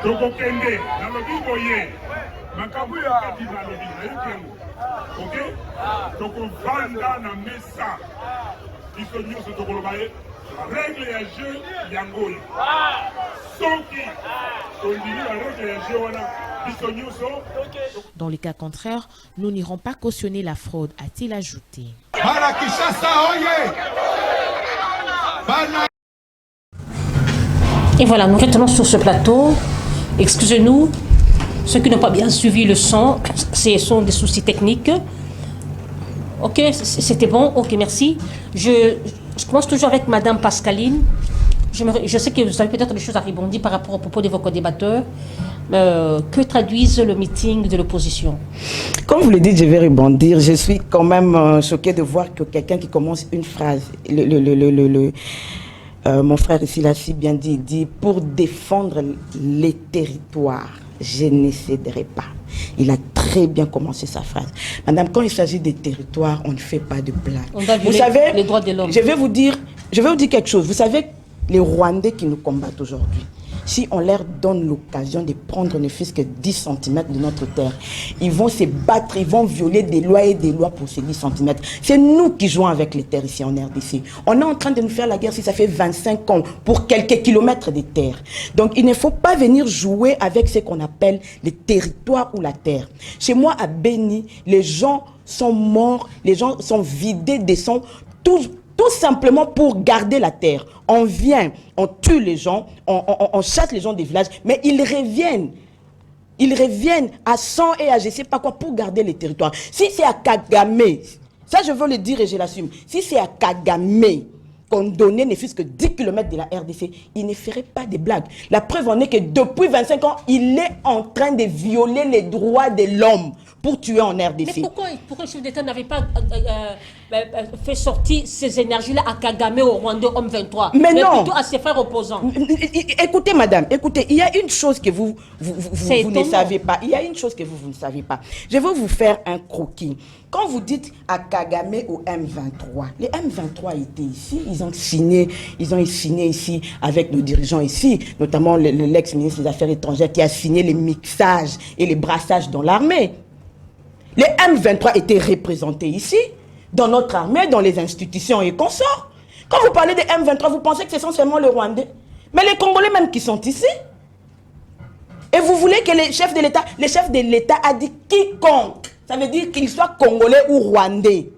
tokokende nalobi boye makambo oyo kadima alobi nayoki yango ok tokovanda na mesa biso nyonso tokoloba ye règle ya jeu yango oyo soki tondimi la règle ya jeu wana biso nyonso. Dans les cas contraires, nous n'irons pas cautionner la fraude, a-t-il ajouté. Et voilà, nous retenons sur ce plateau. Excusez-nous, ceux qui n'ont pas bien suivi le son, ce sont des soucis techniques. Ok, c'était bon, ok, merci. Je commence toujours avec Madame Pascaline. Je sais que vous avez peut-être des choses à rebondir par rapport aux propos de vos co-débatteurs. Que traduisent le meeting de l'opposition? Comme vous le dites, je vais rebondir. Je suis quand même choquée de voir que quelqu'un qui commence une phrase, mon frère ici l'a si bien dit, il dit « Pour défendre les territoires, je ne céderai pas ». Il a très bien commencé sa phrase. Madame, quand il s'agit des territoires, on ne fait pas de blagues. Vous savez, les droits de l'homme. Je vais vous dire quelque chose. Vous savez, les Rwandais qui nous combattent aujourd'hui, si on leur donne l'occasion de prendre ne fût-ce que 10 cm de notre terre, ils vont se battre, ils vont violer des lois et des lois pour ces 10 cm. C'est nous qui jouons avec les terres ici en RDC. On est en train de nous faire la guerre si ça fait 25 ans pour quelques kilomètres de terre. Donc il ne faut pas venir jouer avec ce qu'on appelle les territoires ou la terre. Chez moi à Béni, les gens sont morts, les gens sont vidés des sangs, tout simplement pour garder la terre. On vient, on tue les gens, on chasse les gens des villages, mais ils reviennent. Ils reviennent à 100 et à je ne sais pas quoi pour garder les territoires. Si c'est à Kagame, ça je veux le dire et je l'assume, si c'est à Kagame qu'on donnait ne fût-ce que 10 km de la RDC, il ne ferait pas de blagues. La preuve en est que depuis 25 ans, il est en train de violer les droits de l'homme pour tuer en RDC. Mais pourquoi le chef d'État n'avait pas fait sortir ces énergies-là à Kagame, au Rwanda, homme 23, mais non, plutôt à ses frères opposants? Écoutez, madame, écoutez, il y a une chose que vous ne savez pas. Il y a une chose que vous ne savez pas. Je vais vous faire un croquis. Quand vous dites à Kagame au M23, les M23 étaient ici, ils ont signé ici avec nos dirigeants ici, notamment l'ex-ministre des Affaires étrangères qui a signé les mixages et les brassages dans l'armée. Les M23 étaient représentés ici, dans notre armée, dans les institutions et consorts. Quand vous parlez des M23, vous pensez que ce sont seulement les Rwandais. Mais les Congolais même qui sont ici. Et vous voulez que le chef de l'État a dit quiconque, ça veut dire qu'il soit Congolais ou Rwandais,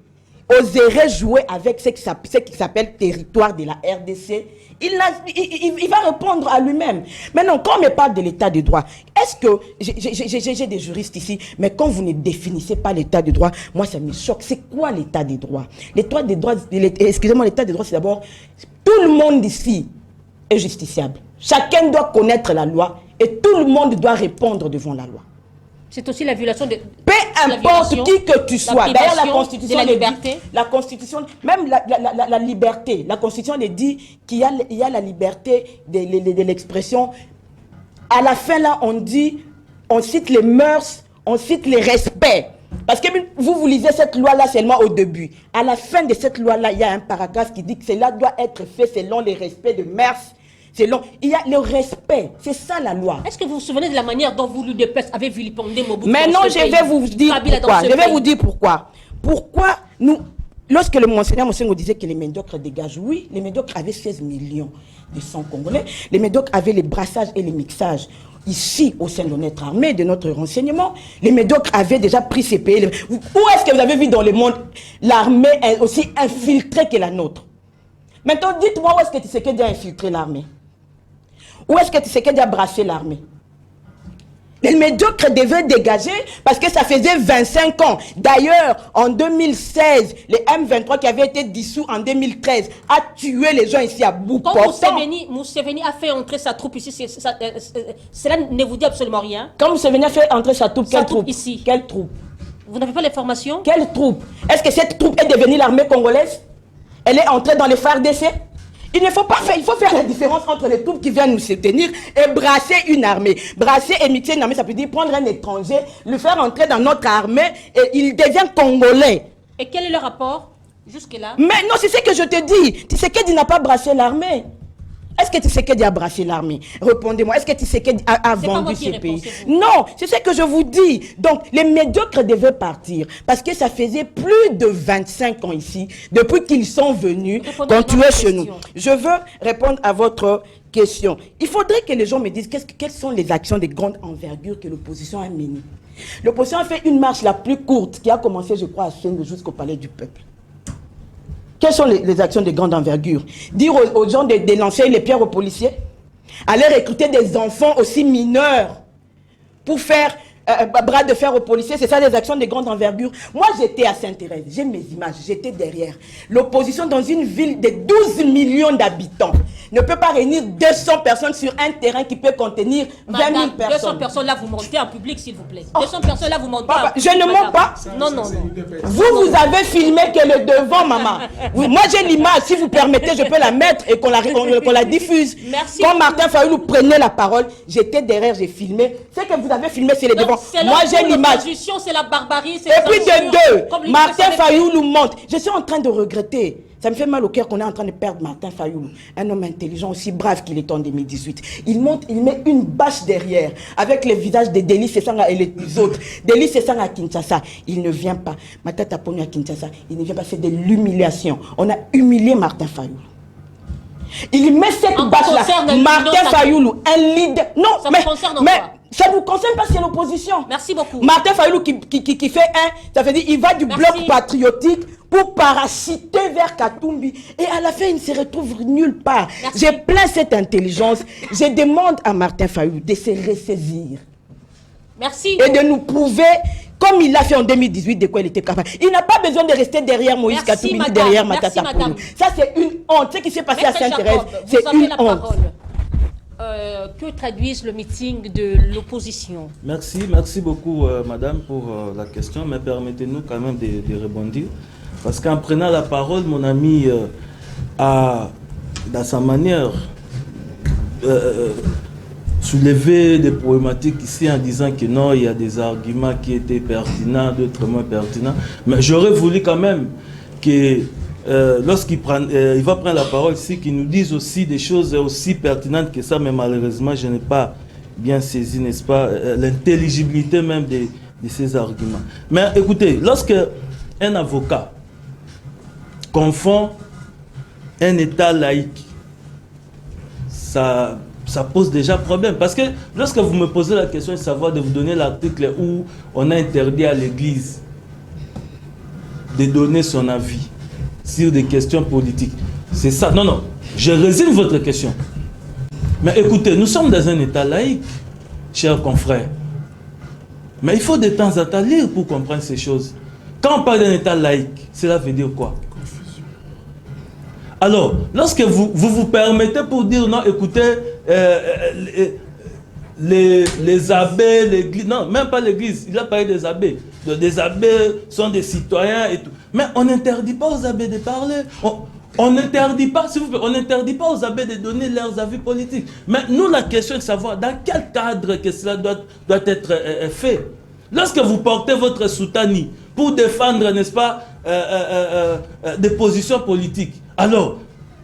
oserait jouer avec ce qui s'appelle territoire de la RDC. Il va répondre à lui-même. Maintenant, quand on me parle de l'état de droit, est-ce que j'ai des juristes ici, mais quand vous ne définissez pas l'état de droit, moi ça me choque. C'est quoi l'état des droits? L'état des droits, excusez-moi, l'état des droits, c'est d'abord tout le monde ici est justiciable. Chacun doit connaître la loi et tout le monde doit répondre devant la loi. C'est aussi la violation de... Peu importe qui que tu sois. D'ailleurs, la Constitution... de la liberté. La Constitution, même la liberté. La Constitution dit qu'il y a la liberté de l'expression. À la fin, là, on cite les mœurs, on cite les respects. Parce que vous lisez cette loi-là seulement au début. À la fin de cette loi-là, il y a un paragraphe qui dit que cela doit être fait selon les respects de mœurs c'est long. Il y a le respect, c'est ça la loi. Est-ce que vous vous souvenez de la manière dont vous, l'UDPS, avez vilipendé Mobutu? Maintenant, je vais vous dire pourquoi. Je vais vous dire pourquoi. Pourquoi nous, lorsque le monseigneur Mosengo disait que les médiocres dégagent, oui, les médiocres avaient 16 millions de sang congolais. Les médiocres avaient les brassages et les mixages. Ici, au sein de notre armée, de notre renseignement, les médiocres avaient déjà pris ces pays. Où est-ce que vous avez vu dans le monde l'armée est aussi infiltrée que la nôtre? Maintenant, dites-moi où est-ce que Tshisekedi a infiltré l'armée? Où est-ce que Tshisekedi a brassé l'armée? Les médiocres devaient dégager parce que ça faisait 25 ans. D'ailleurs, en 2016, les M23 qui avaient été dissous en 2013 a tué les gens ici à bout portant. Quand Museveni a fait entrer sa troupe ici, cela ne vous dit absolument rien. Quand Museveni a fait entrer sa troupe, quelle troupe ici? Quelle troupe? Vous n'avez pas l'information? Quelle troupe? Est-ce que cette troupe est devenue l'armée congolaise? Elle est entrée dans les FARDC? Il ne faut pas faire, il faut faire la différence entre les troupes qui viennent nous soutenir et brasser une armée. Brasser et mixer une armée, ça veut dire prendre un étranger, le faire entrer dans notre armée et il devient congolais. Et quel est le rapport jusque-là? Mais non, c'est ce que je te dis. Tshisekedi n'a pas brassé l'armée. Est-ce que Tshisekedi a brassé l'armée? Répondez-moi. Est-ce que Tshisekedi a vendu ce pays? Non, c'est ce que je vous dis. Donc, les médiocres devaient partir. Parce que ça faisait plus de 25 ans ici, depuis qu'ils sont venus continuer chez nous. Je veux répondre à votre question. Il faudrait que les gens me disent quelles sont les actions de grande envergure que l'opposition a menées. L'opposition a fait une marche la plus courte qui a commencé, je crois, à Chine jusqu'au Palais du Peuple. Quelles sont les actions de grande envergure? Dire aux gens de lancer les pierres aux policiers? Aller recruter des enfants aussi mineurs pour faire bras de fer aux policiers? C'est ça les actions de grande envergure? Moi, j'étais à Sainte-Thérèse, j'ai mes images, j'étais derrière. L'opposition dans une ville de 12 millions d'habitants ne peut pas réunir 200 personnes sur un terrain qui peut contenir 20 000 personnes. 200 personnes là, vous montez en public, s'il vous plaît. 200 personnes là, vous montez en public. Je ne mens pas. Non, non, non. Vous avez filmé que le devant, maman. Oui, moi, j'ai l'image. Si vous permettez, je peux la mettre et qu'on la diffuse. Merci. Quand Martin Fayoulou prenait la parole, j'étais derrière, j'ai filmé. Ce que vous avez filmé, c'est le devant. Moi, j'ai l'image. C'est la barbarie. Et puis de deux, Martin Fayoulou monte. Je suis en train de regretter. Ça me fait mal au cœur qu'on est en train de perdre Martin Fayoulou, un homme intelligent, aussi brave qu'il est en 2018. Il monte, il met une bâche derrière, avec les visages de Delis Sessanga et les autres. Delis Sessanga à Kinshasa, il ne vient pas. Matata Ponyo à Kinshasa, il ne vient pas, c'est de l'humiliation. On a humilié Martin Fayoulou. Il met cette bâche-là, Martin Fayoulou, un leader. Non, mais ça ne vous concerne pas, c'est l'opposition. Merci beaucoup. Martin Fayoulou qui fait ça veut dire il va du bloc patriotique pour parasiter vers Katumbi. Et à la fin, il ne se retrouve nulle part. J'ai plein cette intelligence. Je demande à Martin Fayoulou de se ressaisir. Merci. Et de nous prouver, comme il l'a fait en 2018, de quoi il était capable. Il n'a pas besoin de rester derrière Moïse Katumbi, derrière Matata Ponyo. Ça, c'est une honte. Ce qui s'est passé à Sainte-Thérèse, c'est une honte. Que traduise le meeting de l'opposition? Merci beaucoup, madame, pour la question. Mais permettez-nous quand même de rebondir. Parce qu'en prenant la parole, mon ami a, dans sa manière, soulevé des problématiques ici en disant que non, il y a des arguments qui étaient pertinents, d'autres moins pertinents. Mais j'aurais voulu quand même que lorsqu'il va prendre la parole ici, qu'il nous dise aussi des choses aussi pertinentes que ça, mais malheureusement, je n'ai pas bien saisi, n'est-ce pas, l'intelligibilité même de ces arguments. Mais écoutez, lorsque un avocat confond un État laïque, ça pose déjà problème. Parce que lorsque vous me posez la question de savoir, de vous donner l'article où on a interdit à l'Église de donner son avis sur des questions politiques, c'est ça. Non, non, je résume votre question. Mais écoutez, nous sommes dans un État laïque, chers confrères. Mais il faut de temps en temps lire pour comprendre ces choses. Quand on parle d'un État laïque, cela veut dire quoi? Alors, lorsque vous permettez pour dire non, écoutez, les abbés, l'église, non, même pas l'église, il a parlé des abbés. Des abbés sont des citoyens et tout. Mais on n'interdit pas aux abbés de parler. On n'interdit pas, s'il vous plaît, on n'interdit pas aux abbés de donner leurs avis politiques. Mais nous, la question est de savoir dans quel cadre que cela doit être fait. Lorsque vous portez votre soutani pour défendre, n'est-ce pas, des positions politiques, alors,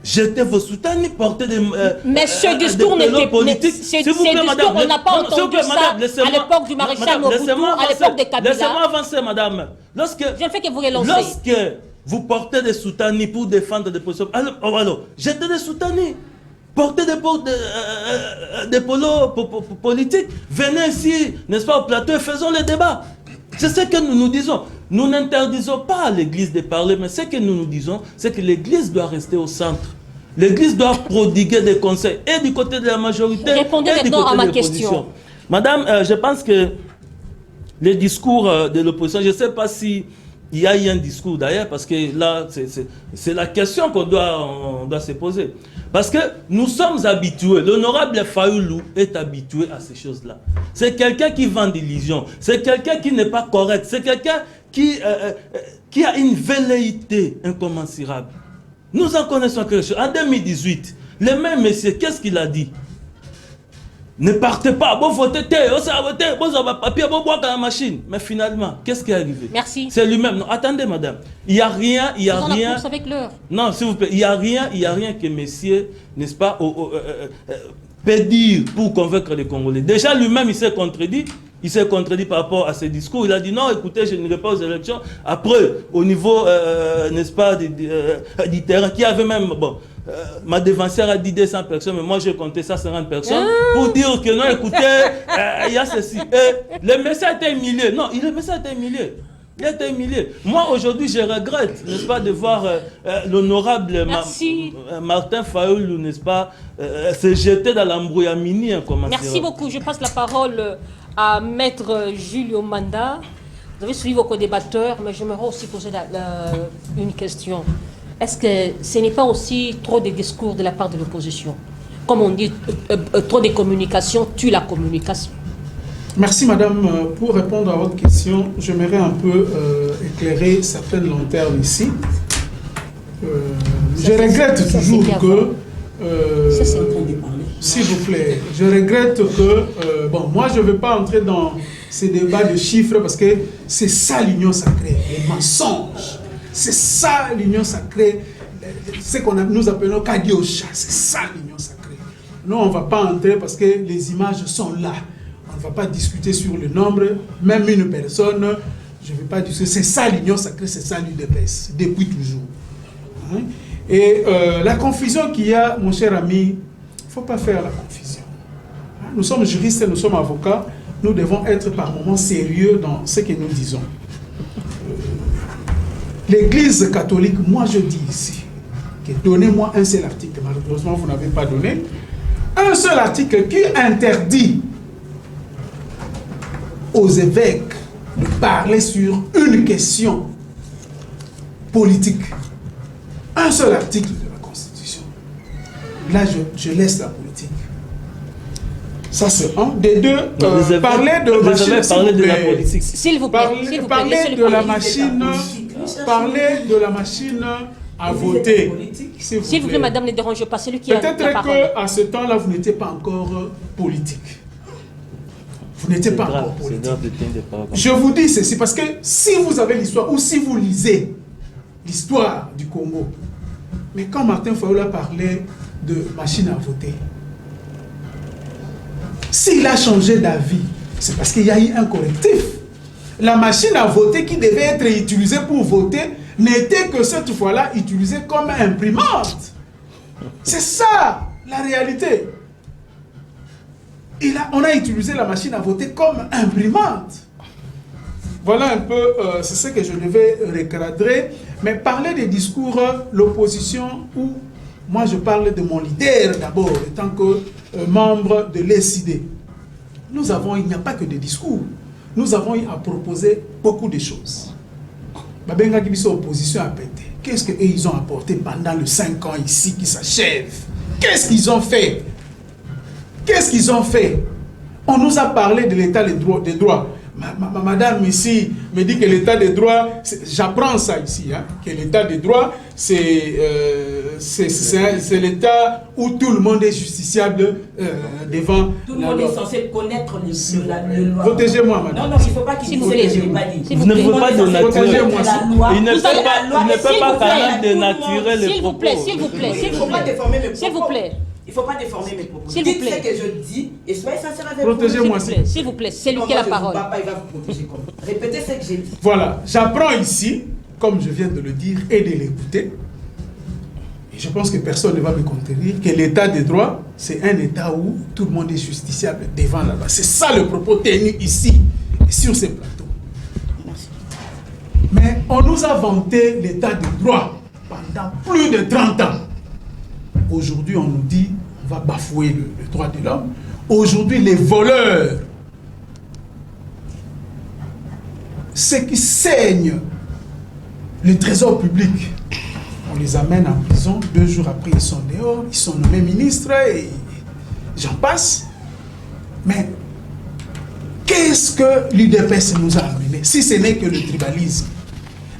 jetez vos soutanes, portez des mais ce discours n'était politiques. S'il vous plaît, madame, on n'a pas entendu ça à l'époque du maréchal Mobutu, à l'époque de Kabila. Laissez-moi avancer, madame. Je ne fais que vous relancer. Lorsque vous portez des soutanes pour défendre des positions, alors jetez des soutanes. Portez des polos politiques. Venez ici, n'est-ce pas, au plateau et faisons les débats. C'est ce que nous disons. Nous n'interdisons pas à l'Église de parler, mais ce que nous disons, c'est que l'Église doit rester au centre. L'Église doit prodiguer des conseils, et du côté de la majorité, répondez et du maintenant côté à ma de question. Madame, je pense que les discours de l'opposition, je ne sais pas si il y a eu un discours d'ailleurs, parce que là, c'est la question qu'on doit se poser. Parce que nous sommes habitués, l'honorable Fayoulou est habitué à ces choses-là. C'est quelqu'un qui vend des illusions, c'est quelqu'un qui n'est pas correct, c'est quelqu'un qui a une velléité incommensurable. Nous en connaissons quelque chose. En 2018, le même monsieur, qu'est-ce qu'il a dit? Ne partez pas, vous votez, vous avez papier, vous boire dans la machine. Mais finalement, qu'est-ce qui est arrivé? Merci. C'est lui-même. Non, attendez, madame. Il n'y a rien, il n'y a rien. Avec l'heure. Non, s'il vous plaît, il n'y a rien que monsieur, n'est-ce pas, peut dire pour convaincre les Congolais. Déjà, lui-même, il s'est contredit. Il s'est contredit par rapport à ses discours. Il a dit non, écoutez, je n'irai pas aux élections. Après, au niveau, n'est-ce pas, du terrain, qui avait même, bon, ma dévancière a dit 200 personnes, mais moi j'ai compté 150 personnes pour dire que non, écoutez, il y a ceci. Et le message a été humilié. Non, le message a été humilié. Il a été humilié. Moi aujourd'hui, je regrette, n'est-ce pas, de voir l'honorable Martin Fayoulou, n'est-ce pas, se jeter dans l'embrouillamini. Merci beaucoup. Je passe la parole à Maître Julio Manda. Vous avez suivi vos co-débatteurs, mais j'aimerais aussi poser une question. Est-ce que ce n'est pas aussi trop de discours de la part de l'opposition? Comme on dit, trop de communication tue la communication. Merci madame. Pour répondre à votre question, j'aimerais un peu éclairer certaines lanternes ici. Je regrette toujours que... s'il vous plaît, je regrette que... bon, moi je ne veux pas entrer dans ces débats de chiffres parce que c'est ça l'union sacrée, les mensonges. C'est ça l'union sacrée, ce que nous appelons Kadiosha, c'est ça l'union sacrée. Nous, on ne va pas entrer parce que les images sont là. On ne va pas discuter sur le nombre, même une personne, je ne vais pas discuter. C'est ça l'union sacrée, c'est ça l'UDPS, depuis toujours. Hein? Et la confusion qu'il y a, mon cher ami, il ne faut pas faire la confusion. Nous sommes juristes, nous sommes avocats, nous devons être par moments sérieux dans ce que nous disons. L'Église catholique, moi je dis ici, que donnez-moi un seul article, malheureusement vous n'avez pas donné, un seul article qui interdit aux évêques de parler sur une question politique. Un seul article de la Constitution. Là je laisse la politique. Ça c'est un. Des deux, parler de machine, s'il vous plaît. Parler de la machine... Parler de la machine à voter. S'il vous plaît, madame, ne dérangez pas celui qui a la parole. Peut-être qu'à ce temps-là, vous n'étiez pas encore politique. Vous n'étiez pas encore politique. Je vous dis ceci parce que si vous avez l'histoire, ou si vous lisez l'histoire du Congo, mais quand Martin Fayoulou a parlé de machine à voter, s'il a changé d'avis, c'est parce qu'il y a eu un correctif. La machine à voter qui devait être utilisée pour voter n'était que cette fois-là utilisée comme imprimante. C'est ça la réalité. On a utilisé la machine à voter comme imprimante. Voilà un peu, c'est ce que je devais recadrer. Mais parler des discours, l'opposition, ou moi je parle de mon leader d'abord, en tant que membre de l'ESID. Il n'y a pas que des discours. Nous avons eu à proposer beaucoup de choses. Babenga qui sont opposition à péter. Qu'est-ce qu'ils ont apporté pendant les 5 ans ici qui s'achèvent? Qu'est-ce qu'ils ont fait? Qu'est-ce qu'ils ont fait? On nous a parlé de l'état des droits. Madame ici me dit que l'état de droit, j'apprends ça ici, hein, que l'état de droit, c'est l'état où tout le monde est justiciable devant. Tout le monde est censé connaître la loi. Protégez-moi, madame. Non, il ne faut pas qu'il vous plaît, Vous ne pouvez pas dénaturer. Il ne peut pas quand même dénaturer les propos. S'il vous plaît, s'il vous plaît. S'il vous plaît. Il ne faut pas déformer mes propos. S'il vous Dites plaît. ce que je dis et soyez sincère avec moi. Protégez-moi, s'il vous plaît. C'est lui qui a la parole. Papa, il va vous protéger comme. Répétez ce que j'ai dit. Voilà, j'apprends ici, comme je viens de le dire et de l'écouter, et je pense que personne ne va me contredire, que l'état de droit, c'est un état où tout le monde est justiciable devant la loi. C'est ça le propos tenu ici, sur ces plateaux. Merci. Mais on nous a vanté l'état de droit pendant plus de 30 ans. Aujourd'hui, on nous dit on va bafouer le droit de l'homme. Aujourd'hui, les voleurs, ceux qui saignent le trésor public, on les amène en prison. 2 jours après, ils sont dehors, ils sont nommés ministres et j'en passe. Mais qu'est-ce que l'UDPS nous a amené, si ce n'est que le tribalisme?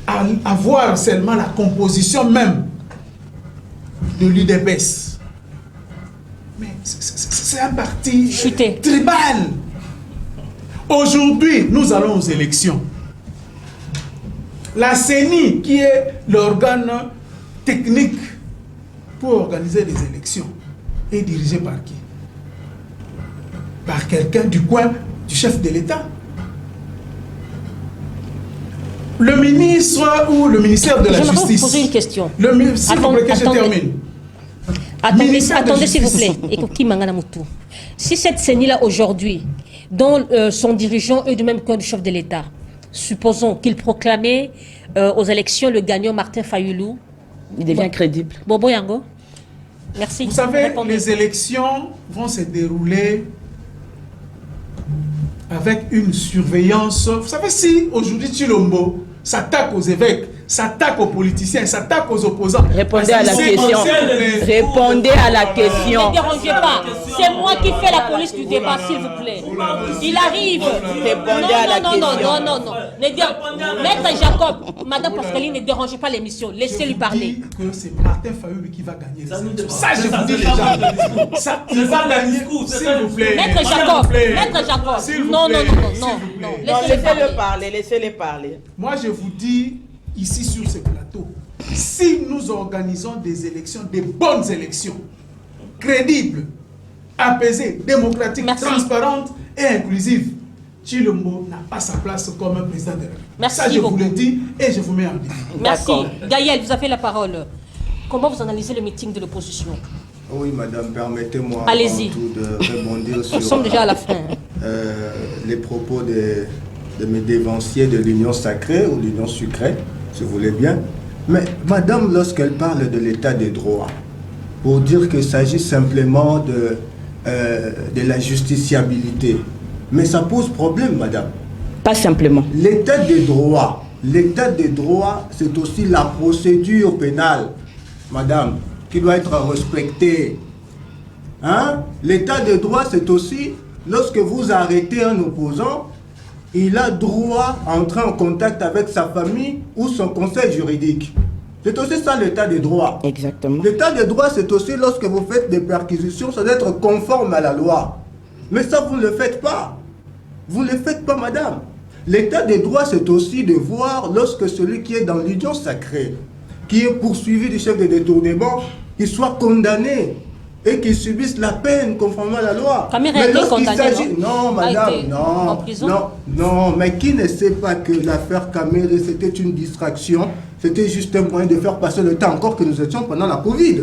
À voir seulement la composition même de l'UDPS. Mais c'est un parti tribal. Aujourd'hui, nous allons aux élections. La CENI, qui est l'organe technique pour organiser les élections, est dirigée par qui? Par quelqu'un du coin du chef de l'État. Le ministre ou le ministère de la Justice. Je vais vous poser une question. S'il vous plaît, que je termine. Attendez, s'il vous plaît. Écoutez, Mangana Moutou. Si cette CENI-là aujourd'hui, dont son dirigeant est du même coin du chef de l'État, supposons qu'il proclamait aux élections le gagnant Martin Fayoulou, il devient crédible. Bobo Yango. Merci. Vous savez, les élections vont se dérouler avec une surveillance. Vous savez, si aujourd'hui Tshilombo s'attaque aux évêques, s'attaque aux politiciens, s'attaque aux opposants. Répondez à la question. Répondez à la question. Ne dérangez pas. C'est moi qui fais la police du débat, s'il vous plaît. Il arrive. Répondez à la question. Non. Maître Jacob, Madame Pascaline, ne dérangez pas l'émission. Laissez-lui parler. Je vous dis que c'est Martin Fayoulou qui va gagner. Ça, je vous dis déjà. Ça, il va gagner. S'il vous plaît. Maître Jacob. Non. Laissez-les parler. Moi, je vous dis, ici sur ce plateau, si nous organisons des élections, des bonnes élections, crédibles, apaisées, démocratiques, transparentes et inclusives, Tshilombo n'a pas sa place comme un président de la République. Merci ça, je beaucoup. vous le dis et je vous mets en défi. Merci. Gaël, vous avez la parole. Comment vous analysez le meeting de l'opposition? Oui, madame, permettez-moi Allez-y. de rebondir sur Nous sommes déjà à la fin. les propos de mes dévanciers de l'Union sacrée ou l'Union sucrée, si vous voulez bien. Mais madame, lorsqu'elle parle de l'état des droits, pour dire qu'il s'agit simplement de la justiciabilité, mais ça pose problème, madame. Pas simplement. L'état des droits, c'est aussi la procédure pénale, madame, qui doit être respectée. Hein? L'état des droits, c'est aussi lorsque vous arrêtez un opposant, il a droit à entrer en contact avec sa famille ou son conseil juridique. C'est aussi ça l'état des droits. Exactement. L'état des droits, c'est aussi lorsque vous faites des perquisitions, ça doit être conforme à la loi. Mais ça, vous ne le faites pas. Vous ne le faites pas, madame. L'état des droits, c'est aussi de voir lorsque celui qui est dans l'union sacrée, qui est poursuivi du chef de détournement, qu'il soit condamné et qu'il subisse la peine conformément à la loi. Mais lorsqu'il s'agit... Non, madame, non, mais qui ne sait pas que l'affaire Kamere, c'était une distraction, c'était juste un moyen de faire passer le temps, encore que nous étions pendant la Covid.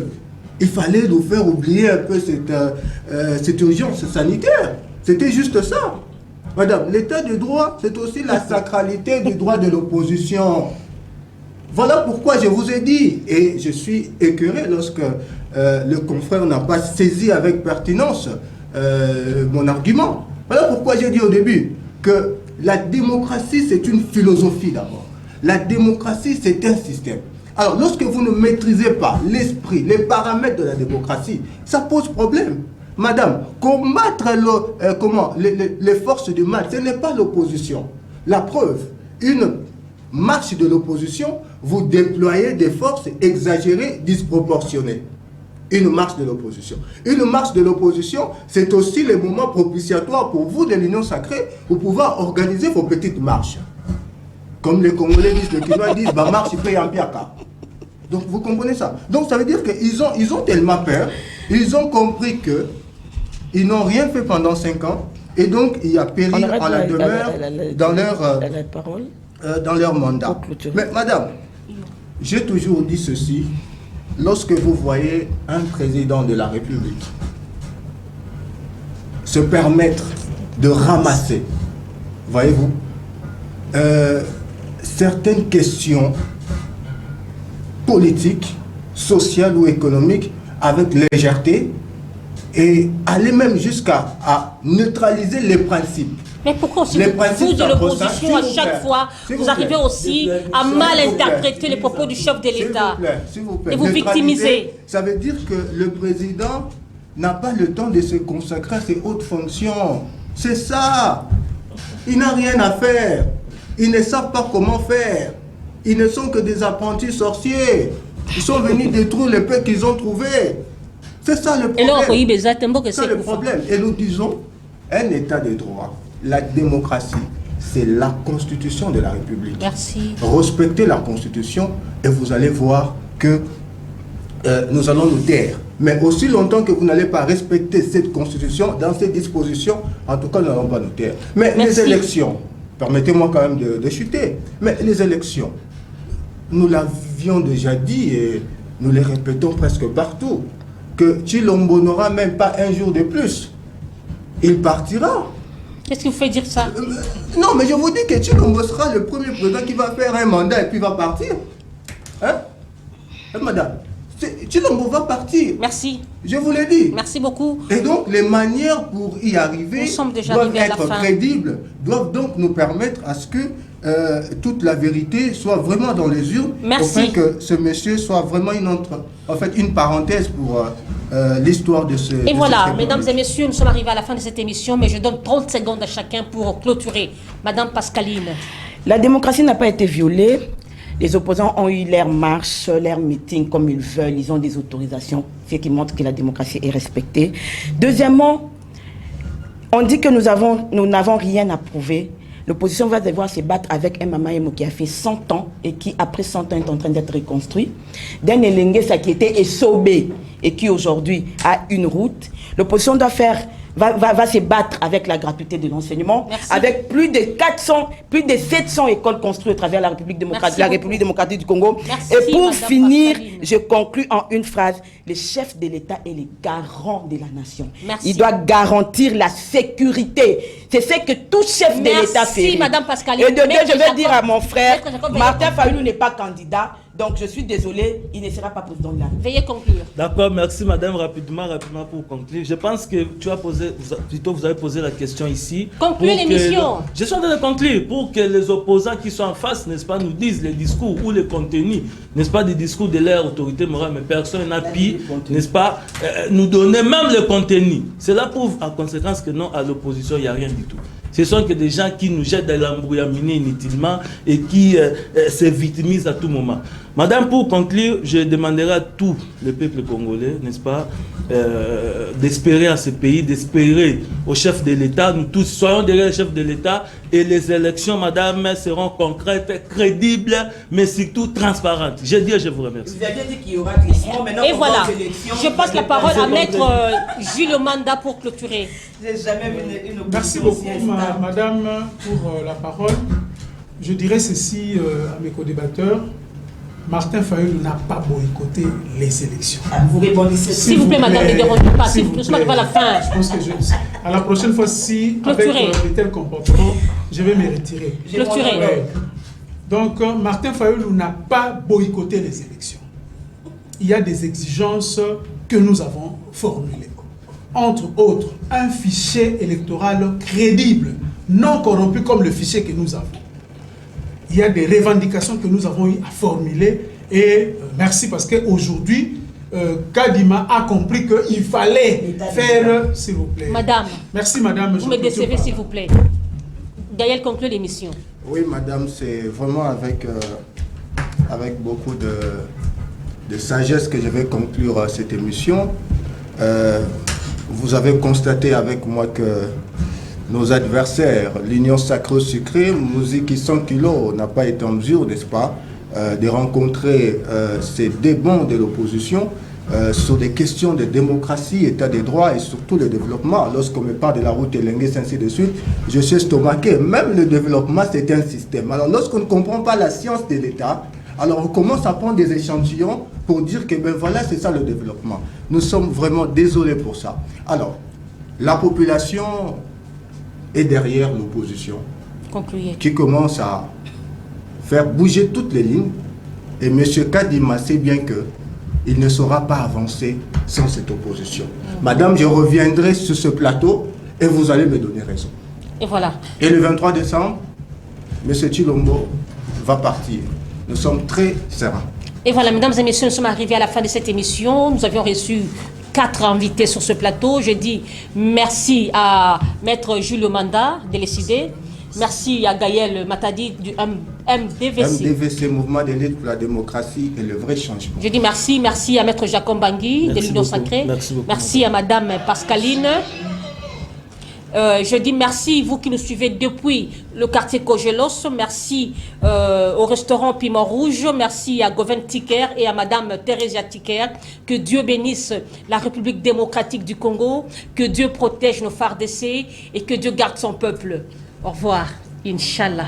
Il fallait nous faire oublier un peu cette urgence sanitaire. C'était juste ça. Madame, l'état du droit, c'est aussi la sacralité du droit de l'opposition. Voilà pourquoi je vous ai dit, et je suis écœuré lorsque le confrère n'a pas saisi avec pertinence mon argument. Voilà pourquoi j'ai dit au début que la démocratie, c'est une philosophie d'abord. La démocratie, c'est un système. Alors, lorsque vous ne maîtrisez pas l'esprit, les paramètres de la démocratie, ça pose problème. Madame, combattre les forces du mal, ce n'est pas l'opposition. La preuve, une marche de l'opposition, vous déployez des forces exagérées, disproportionnées. Une marche de l'opposition. Une marche de l'opposition, c'est aussi le moment propitiatoire pour vous de l'Union sacrée pour pouvoir organiser vos petites marches. Comme les Congolais disent, les Quinois disent, bah marche, il paye un piaka. Donc vous comprenez ça. Donc ça veut dire qu'ils ont tellement peur, ils ont compris que ils n'ont rien fait pendant 5 ans, et donc il y a péril en la demeure dans leur mandat. Mais madame, j'ai toujours dit ceci, lorsque vous voyez un président de la République se permettre de ramasser, voyez-vous, certaines questions politiques, sociales ou économiques avec légèreté, et aller même jusqu'à neutraliser les principes. Mais pourquoi aussi vous de l'opposition, à chaque fois, vous arrivez aussi à mal interpréter les propos du chef de l'État et vous victimisez? Ça veut dire que le président n'a pas le temps de se consacrer à ses hautes fonctions. C'est ça. Il n'a rien à faire. Ils ne savent pas comment faire. Ils ne sont que des apprentis sorciers. Ils sont venus détruire les paix qu'ils ont trouvés. C'est ça le problème. C'est ça le problème. Et nous disons, un état de droit, la démocratie, c'est la constitution de la République. Merci. Respectez la constitution et vous allez voir que nous allons nous taire. Mais aussi longtemps que vous n'allez pas respecter cette constitution, dans ces dispositions, en tout cas, nous n'allons pas nous taire. Mais les élections, permettez-moi quand même de chuter, mais les élections, nous l'avions déjà dit et nous les répétons presque partout, que Tshilombo n'aura même pas un jour de plus. Il partira. Qu'est-ce qui vous fait dire ça? Non, mais je vous dis que Tshilombo sera le premier président qui va faire un mandat et puis va partir. Hein? Madame, Tshilombo va partir. Merci. Je vous l'ai dit. Merci beaucoup. Et donc, les manières pour y arriver doivent être crédibles, doivent donc nous permettre à ce que toute la vérité soit vraiment dans les urnes, afin que ce monsieur soit vraiment une parenthèse pour l'histoire de ce... Et voilà, mesdames et messieurs, nous sommes arrivés à la fin de cette émission, mais je donne 30 secondes à chacun pour clôturer. Madame Pascaline. La démocratie n'a pas été violée. Les opposants ont eu leur marche, leur meeting comme ils veulent. Ils ont des autorisations, ce qui montre que la démocratie est respectée. Deuxièmement, on dit que nous n'avons rien à prouver. L'opposition va devoir se battre avec un Mama Emo qui a fait 100 ans et qui, après 100 ans, est en train d'être reconstruit. D'un Elengesa qui était essobé et qui, aujourd'hui, a une route. L'opposition doit va se battre avec la gratuité de l'enseignement, avec plus de 700 écoles construites à travers la République démocratique du Congo. Merci, et pour Madame finir, Pascaline. je conclus en une phrase, le chef de l'État est le garant de la nation. Merci. Il doit garantir la sécurité. C'est ce que tout chef de l'État fait. Merci, Madame Pascaline. Et de deux, je vais dire à mon frère, Maître Martin Fayulu n'est pas candidat, donc je suis désolé, il ne sera pas président de la République. Veuillez conclure. D'accord, merci madame. Rapidement pour conclure. Je pense que vous avez posé la question ici. Concluez l'émission. Je suis en train de conclure pour que les opposants qui sont en face, n'est-ce pas, nous disent les discours ou les contenus, n'est-ce pas, des discours de leur autorité morale, mais personne n'a pu, n'est-ce pas, nous donner même le contenu. Cela prouve en conséquence que non, à l'opposition, il n'y a rien du tout. Ce sont que des gens qui nous jettent dans l'embrouillaminer inutilement et qui se victimisent à tout moment. Madame, pour conclure, je demanderai à tout le peuple congolais, n'est-ce pas, d'espérer à ce pays, d'espérer au chef de l'État. Nous tous soyons derrière le chef de l'État et les élections, madame, seront concrètes, crédibles, mais surtout transparentes. Je dis, je vous remercie. Vous aviez dit qu'il y aura glissement, maintenant. Et voilà, je passe la parole à maître Jules Manda pour clôturer. Merci beaucoup, madame, pour la parole. Je dirais ceci à mes co-débatteurs. Martin Fayulu n'a pas boycotté les élections. Vous répondissez. S'il vous plaît, madame, ne dérangez pas. S'il vous plaît, nous sommes à la fin. Je pense que à la prochaine fois, si avec de tels comportements, je vais me retirer. Clôturer. Ouais. Donc, Martin Fayulu n'a pas boycotté les élections. Il y a des exigences que nous avons formulées. Entre autres, un fichier électoral crédible, non corrompu comme le fichier que nous avons. Il y a des revendications que nous avons eu à formuler et merci parce qu'aujourd'hui, Kadima a compris qu'il fallait faire, s'il vous plaît. Madame. Merci, madame. Vous me décevez, s'il vous plaît. Gaël conclut l'émission. Oui, madame, c'est vraiment avec beaucoup de sagesse que je vais conclure cette émission. Vous avez constaté avec moi que nos adversaires, l'Union sacro-sucrée, Mouziki 100 kilos, n'a pas été en mesure, n'est-ce pas, de rencontrer ces démons de l'opposition sur des questions de démocratie, état des droits et surtout le développement. Lorsqu'on me parle de la route Elengues, ainsi de suite, je suis estomaqué. Même le développement, c'est un système. Alors lorsqu'on ne comprend pas la science de l'État, alors on commence à prendre des échantillons pour dire que ben voilà, c'est ça le développement. Nous sommes vraiment désolés pour ça. Alors, la population est derrière l'opposition, qui commence à faire bouger toutes les lignes. Et M. Kadima sait bien qu'il ne saura pas avancer sans cette opposition. Madame, je reviendrai sur ce plateau et vous allez me donner raison. Et voilà. Et le 23 décembre, M. Chilombo va partir. Nous sommes très sereins. Et voilà, mesdames et messieurs, nous sommes arrivés à la fin de cette émission. Nous avions reçu 4 invités sur ce plateau. Je dis merci à Maître Jules Manda de l'ECD. Merci à Gaël Matadi du MDVC. MDVC, Mouvement de lutte pour la démocratie et le vrai changement. Je dis merci à Maître Jacob Bangui de l'Union Sacrée. Merci à Madame Pascaline. Je dis merci, vous qui nous suivez depuis le quartier Cogelos. Merci au restaurant Piment Rouge. Merci à Goven Tiker et à Madame Thérésia Tiker. Que Dieu bénisse la République démocratique du Congo. Que Dieu protège nos FARDC et que Dieu garde son peuple. Au revoir. Inch'Allah.